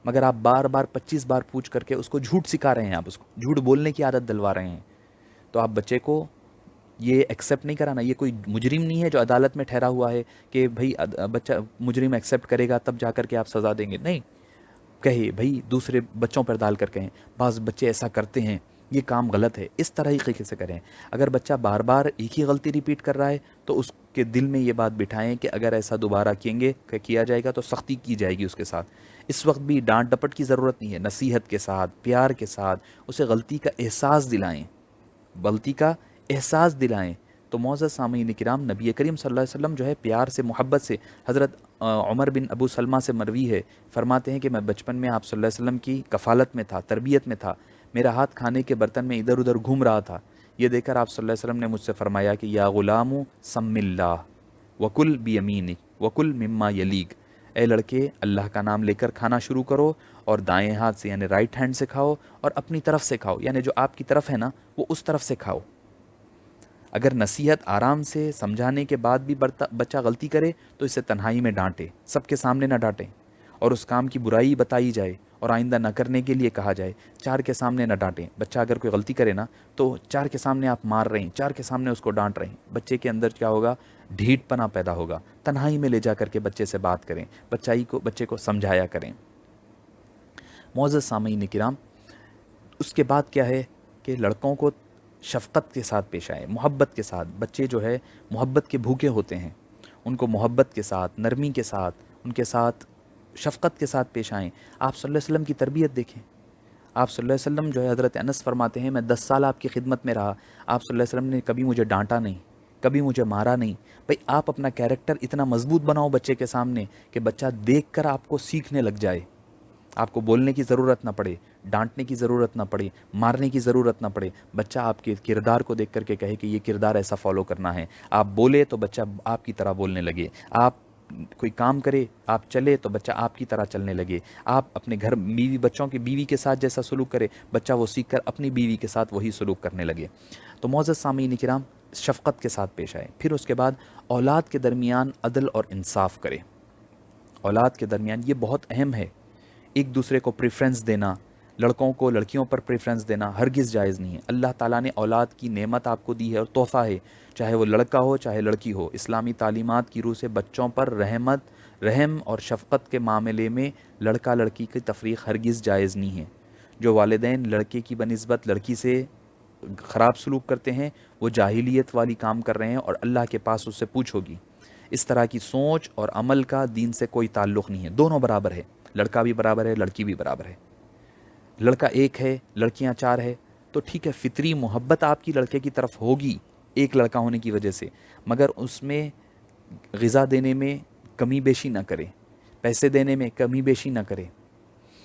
مگر آپ بار بار 25 بار پوچھ کر کے اس کو جھوٹ سکھا رہے ہیں، آپ اس کو جھوٹ بولنے کی عادت دلوا رہے ہیں۔ تو آپ بچے کو یہ ایکسیپٹ نہیں کرانا۔ یہ کوئی مجرم نہیں ہے جو عدالت میں ٹھہرا ہوا ہے کہ بھئی بچہ مجرم ایکسیپٹ کرے گا تب جا کر کے آپ سزا دیں گے، نہیں۔ کہے بھئی دوسرے بچوں پر ڈال کر کہیں بعض بچے ایسا کرتے ہیں، یہ کام غلط ہے، اس طریقے سے کریں۔ اگر بچہ بار بار ایک ہی غلطی ریپیٹ کر رہا ہے تو اس کے دل میں یہ بات بٹھائیں کہ اگر ایسا دوبارہ کیا جائے گا تو سختی کی جائے گی اس کے ساتھ۔ اس وقت بھی ڈانٹ ڈپٹ کی ضرورت نہیں ہے، نصیحت کے ساتھ، پیار کے ساتھ اسے غلطی کا احساس دلائیں، غلطی کا احساس دلائیں۔ تو معزز سامعین کرام، نبی کریم صلی اللہ علیہ وسلم جو ہے پیار سے، محبت سے، حضرت عمر بن ابو سلمہ سے مروی ہے، فرماتے ہیں کہ میں بچپن میں آپ صلی اللہ علیہ وسلم کی کفالت میں تھا، تربیت میں تھا، میرا ہاتھ کھانے کے برتن میں ادھر ادھر گھوم رہا تھا، یہ دیکھ کر آپ صلی اللہ علیہ وسلم نے مجھ سے فرمایا کہ یا غلام سم اللہ وکل بیمینک وکل مما یلیک، اے لڑکے اللہ کا نام لے کر کھانا شروع کرو، اور دائیں ہاتھ سے یعنی رائٹ ہینڈ سے کھاؤ، اور اپنی طرف سے کھاؤ، یعنی جو آپ کی طرف ہے نا وہ اس طرف سے کھاؤ۔ اگر نصیحت آرام سے سمجھانے کے بعد بھی بچہ غلطی کرے تو اسے تنہائی میں ڈانٹے، سب کے سامنے نہ ڈانٹیں، اور اس کام کی برائی بتائی جائے اور آئندہ نہ کرنے کے لیے کہا جائے، چار کے سامنے نہ ڈانٹیں۔ بچہ اگر کوئی غلطی کرے نا تو چار کے سامنے آپ مار رہے ہیں، چار کے سامنے اس کو ڈانٹ رہے ہیں، بچے کے اندر کیا ہوگا؟ ڈھیٹ پنا پیدا ہوگا۔ تنہائی میں لے جا کر کے بچے سے بات کریں، بچے کو سمجھایا کریں۔ معزز سامعین کرام، اس کے بعد کیا ہے کہ لڑکوں کو شفقت کے ساتھ پیش آئے، محبت کے ساتھ۔ بچے جو ہے محبت کے بھوکے ہوتے ہیں، ان کو محبت کے ساتھ، نرمی کے ساتھ، ان کے ساتھ شفقت کے ساتھ پیش آئیں۔ آپ صلی اللہ علیہ وسلم کی تربیت دیکھیں، آپ صلی اللہ علیہ وسلم جو ہے، حضرت انس فرماتے ہیں میں 10 سال آپ کی خدمت میں رہا، آپ صلی اللہ علیہ وسلم نے کبھی مجھے ڈانٹا نہیں، کبھی مجھے مارا نہیں۔ بھئی آپ اپنا کیریکٹر اتنا مضبوط بناؤ بچے کے سامنے کہ بچہ دیکھ کر آپ کو سیکھنے لگ جائے، آپ کو بولنے کی ضرورت نہ پڑے، ڈانٹنے کی ضرورت نہ پڑے، مارنے کی ضرورت نہ پڑے، بچہ آپ کے کردار کو دیکھ کر کے کہے کہ یہ کردار ایسا فالو کرنا ہے۔ آپ بولے تو بچہ آپ کی طرح بولنے لگے، آپ کوئی کام کرے، آپ چلے تو بچہ آپ کی طرح چلنے لگے، آپ اپنے گھر بیوی کے ساتھ جیسا سلوک کرے، بچہ وہ سیکھ کر اپنی بیوی کے ساتھ وہی سلوک کرنے لگے۔ تو معزز سامعین کرام، شفقت کے ساتھ پیش آئے۔ پھر اس کے بعد اولاد کے درمیان عدل اور انصاف کرے۔ اولاد کے درمیان یہ بہت اہم ہے، ایک دوسرے کو پریفرنس دینا، لڑکوں کو لڑکیوں پر پریفرنس دینا ہرگز جائز نہیں ہے۔ اللہ تعالیٰ نے اولاد کی نعمت آپ کو دی ہے اور تحفہ ہے، چاہے وہ لڑکا ہو چاہے لڑکی ہو۔ اسلامی تعلیمات کی روح سے بچوں پر رحم اور شفقت کے معاملے میں لڑکا لڑکی کی تفریق ہرگز جائز نہیں ہے۔ جو والدین لڑکے کی بنسبت لڑکی سے خراب سلوک کرتے ہیں وہ جاہلیت والی کام کر رہے ہیں، اور اللہ کے پاس اس سے پوچھو گی۔ اس طرح کی سوچ اور عمل کا دین سے کوئی تعلق نہیں ہے، دونوں برابر ہے، لڑکا بھی برابر ہے، لڑکی بھی برابر ہے۔ لڑکا ایک ہے، لڑکیاں چار ہے، تو ٹھیک ہے، فطری محبت آپ کی لڑکے کی طرف ہوگی ایک لڑکا ہونے کی وجہ سے، مگر اس میں غذا دینے میں کمی بیشی نہ کرے، پیسے دینے میں کمی بیشی نہ کرے۔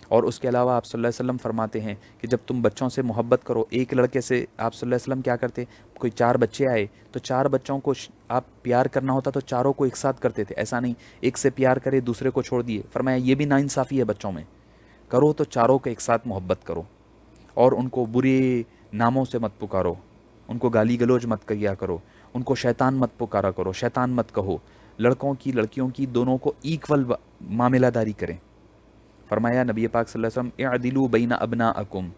اور اس کے علاوہ آپ صلی اللہ علیہ وسلم فرماتے ہیں کہ جب تم بچوں سے محبت کرو، ایک لڑکے سے آپ صلی اللہ علیہ وسلم کیا کرتے، کوئی 4 بچے آئے تو 4 بچوں کو آپ پیار کرنا ہوتا تو چاروں کو ایک ساتھ کرتے تھے، ایسا نہیں ایک سے پیار کرے دوسرے کو چھوڑ دیے۔ فرمایا یہ بھی ناانصافی ہے، بچوں میں کرو تو چاروں کو ایک ساتھ محبت کرو، اور ان کو برے ناموں سے مت پکارو، ان کو گالی گلوچ مت کیا کرو، ان کو شیطان مت پکارا کرو، شیطان مت کہو۔ لڑکوں کی لڑکیوں کی دونوں کو ایکول معاملہ داری کریں۔ فرمایا نبی پاک صلی اللہ علیہ وسلم اعدلوا بین ابنائکم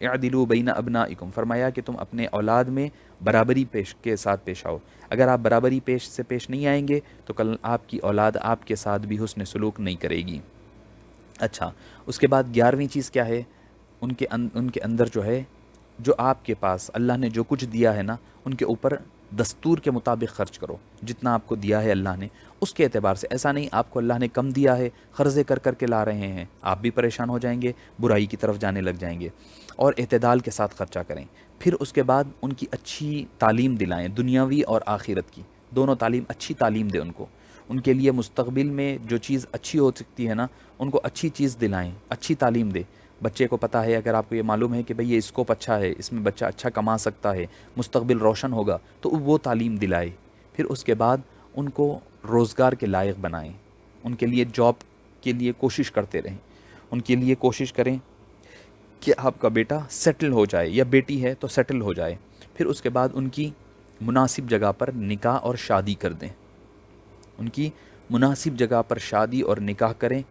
اعدلوا بین ابنائکم، فرمایا کہ تم اپنے اولاد میں برابری کے ساتھ پیش آؤ۔ اگر آپ برابری سے پیش نہیں آئیں گے تو کل آپ کی اولاد آپ کے ساتھ بھی حسن سلوک نہیں کرے گی۔ اچھا، اس کے بعد 11ویں چیز کیا ہے؟ ان کے اندر جو ہے، جو آپ کے پاس اللہ نے جو کچھ دیا ہے نا، ان کے اوپر دستور کے مطابق خرچ کرو۔ جتنا آپ کو دیا ہے اللہ نے اس کے اعتبار سے، ایسا نہیں آپ کو اللہ نے کم دیا ہے قرضے کر کر کے لا رہے ہیں، آپ بھی پریشان ہو جائیں گے، برائی کی طرف جانے لگ جائیں گے۔ اور اعتدال کے ساتھ خرچہ کریں۔ پھر اس کے بعد ان کی اچھی تعلیم دلائیں، دنیاوی اور آخرت کی دونوں تعلیم، اچھی تعلیم دیں ان کو، ان کے لیے مستقبل میں جو چیز اچھی ہو سکتی ہے نا، ان کو اچھی چیز دلائیں، اچھی تعلیم دیں۔ بچے کو پتہ ہے، اگر آپ کو یہ معلوم ہے کہ بھئی یہ اسکوپ اچھا ہے، اس میں بچہ اچھا کما سکتا ہے، مستقبل روشن ہوگا، تو وہ تعلیم دلائے۔ پھر اس کے بعد ان کو روزگار کے لائق بنائیں، ان کے لیے جاب کے لیے کوشش کرتے رہیں، ان کے لیے کوشش کریں کہ آپ کا بیٹا سیٹل ہو جائے یا بیٹی ہے تو سیٹل ہو جائے۔ پھر اس کے بعد ان کی مناسب جگہ پر نکاح اور شادی کر دیں، ان کی مناسب جگہ پر شادی اور نکاح کریں۔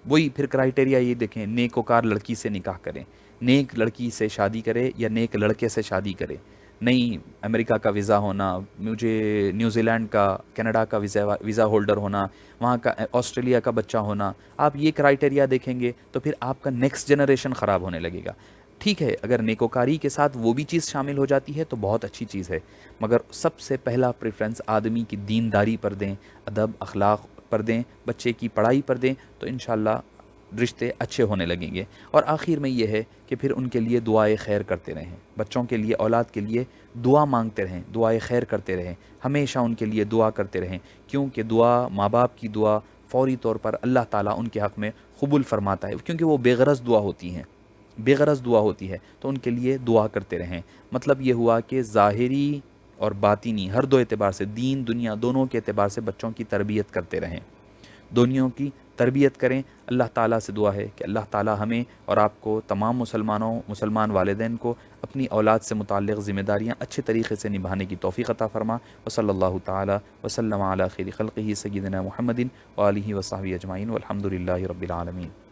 وہی پھر کرائٹیریا یہ دیکھیں، نیک وکار لڑکی سے نکاح کریں، نیک لڑکی سے شادی کرے یا نیک لڑکے سے شادی کرے، نہیں امریکہ کا ویزا ہونا، مجھے نیوزی لینڈ کا، کینیڈا کا ویزا ہولڈر ہونا، وہاں کا آسٹریلیا کا بچہ ہونا۔ آپ یہ کرائٹیریا دیکھیں گے تو پھر آپ کا نیکسٹ جنریشن خراب ہونے لگے گا۔ ٹھیک ہے، اگر نیکوکاری کے ساتھ وہ بھی چیز شامل ہو جاتی ہے تو بہت اچھی چیز ہے، مگر سب سے پہلا پریفرنس آدمی کی دینداری پر دیں، ادب، اخلاق پر دیں، بچے کی پڑھائی پر دیں، تو انشاءاللہ رشتے اچھے ہونے لگیں گے۔ اور آخر میں یہ ہے کہ پھر ان کے لیے دعائے خیر کرتے رہیں، بچوں کے لیے، اولاد کے لیے دعا مانگتے رہیں، دعائے خیر کرتے رہیں، ہمیشہ ان کے لیے دعا کرتے رہیں، کیونکہ دعا، ماں باپ کی دعا فوری طور پر اللہ تعالیٰ ان کے حق میں قبول فرماتا ہے، کیونکہ وہ بے غرض دعا ہوتی ہیں، بے غرض دعا ہوتی ہے، تو ان کے لیے دعا کرتے رہیں۔ مطلب یہ ہوا کہ ظاہری اور باطنی ہر دو اعتبار سے، دین دنیا دونوں کے اعتبار سے بچوں کی تربیت کرتے رہیں، دونوں کی تربیت کریں۔ اللہ تعالیٰ سے دعا ہے کہ اللہ تعالیٰ ہمیں اور آپ کو، تمام مسلمان والدین کو اپنی اولاد سے متعلق ذمہ داریاں اچھے طریقے سے نبھانے کی توفیق عطا فرما۔ وصلی اللہ تعالیٰ وسلم علی خیر خلقہ سیدنا محمد وآلہ وصحبہ اجمعین والحمد للہ رب العالمین۔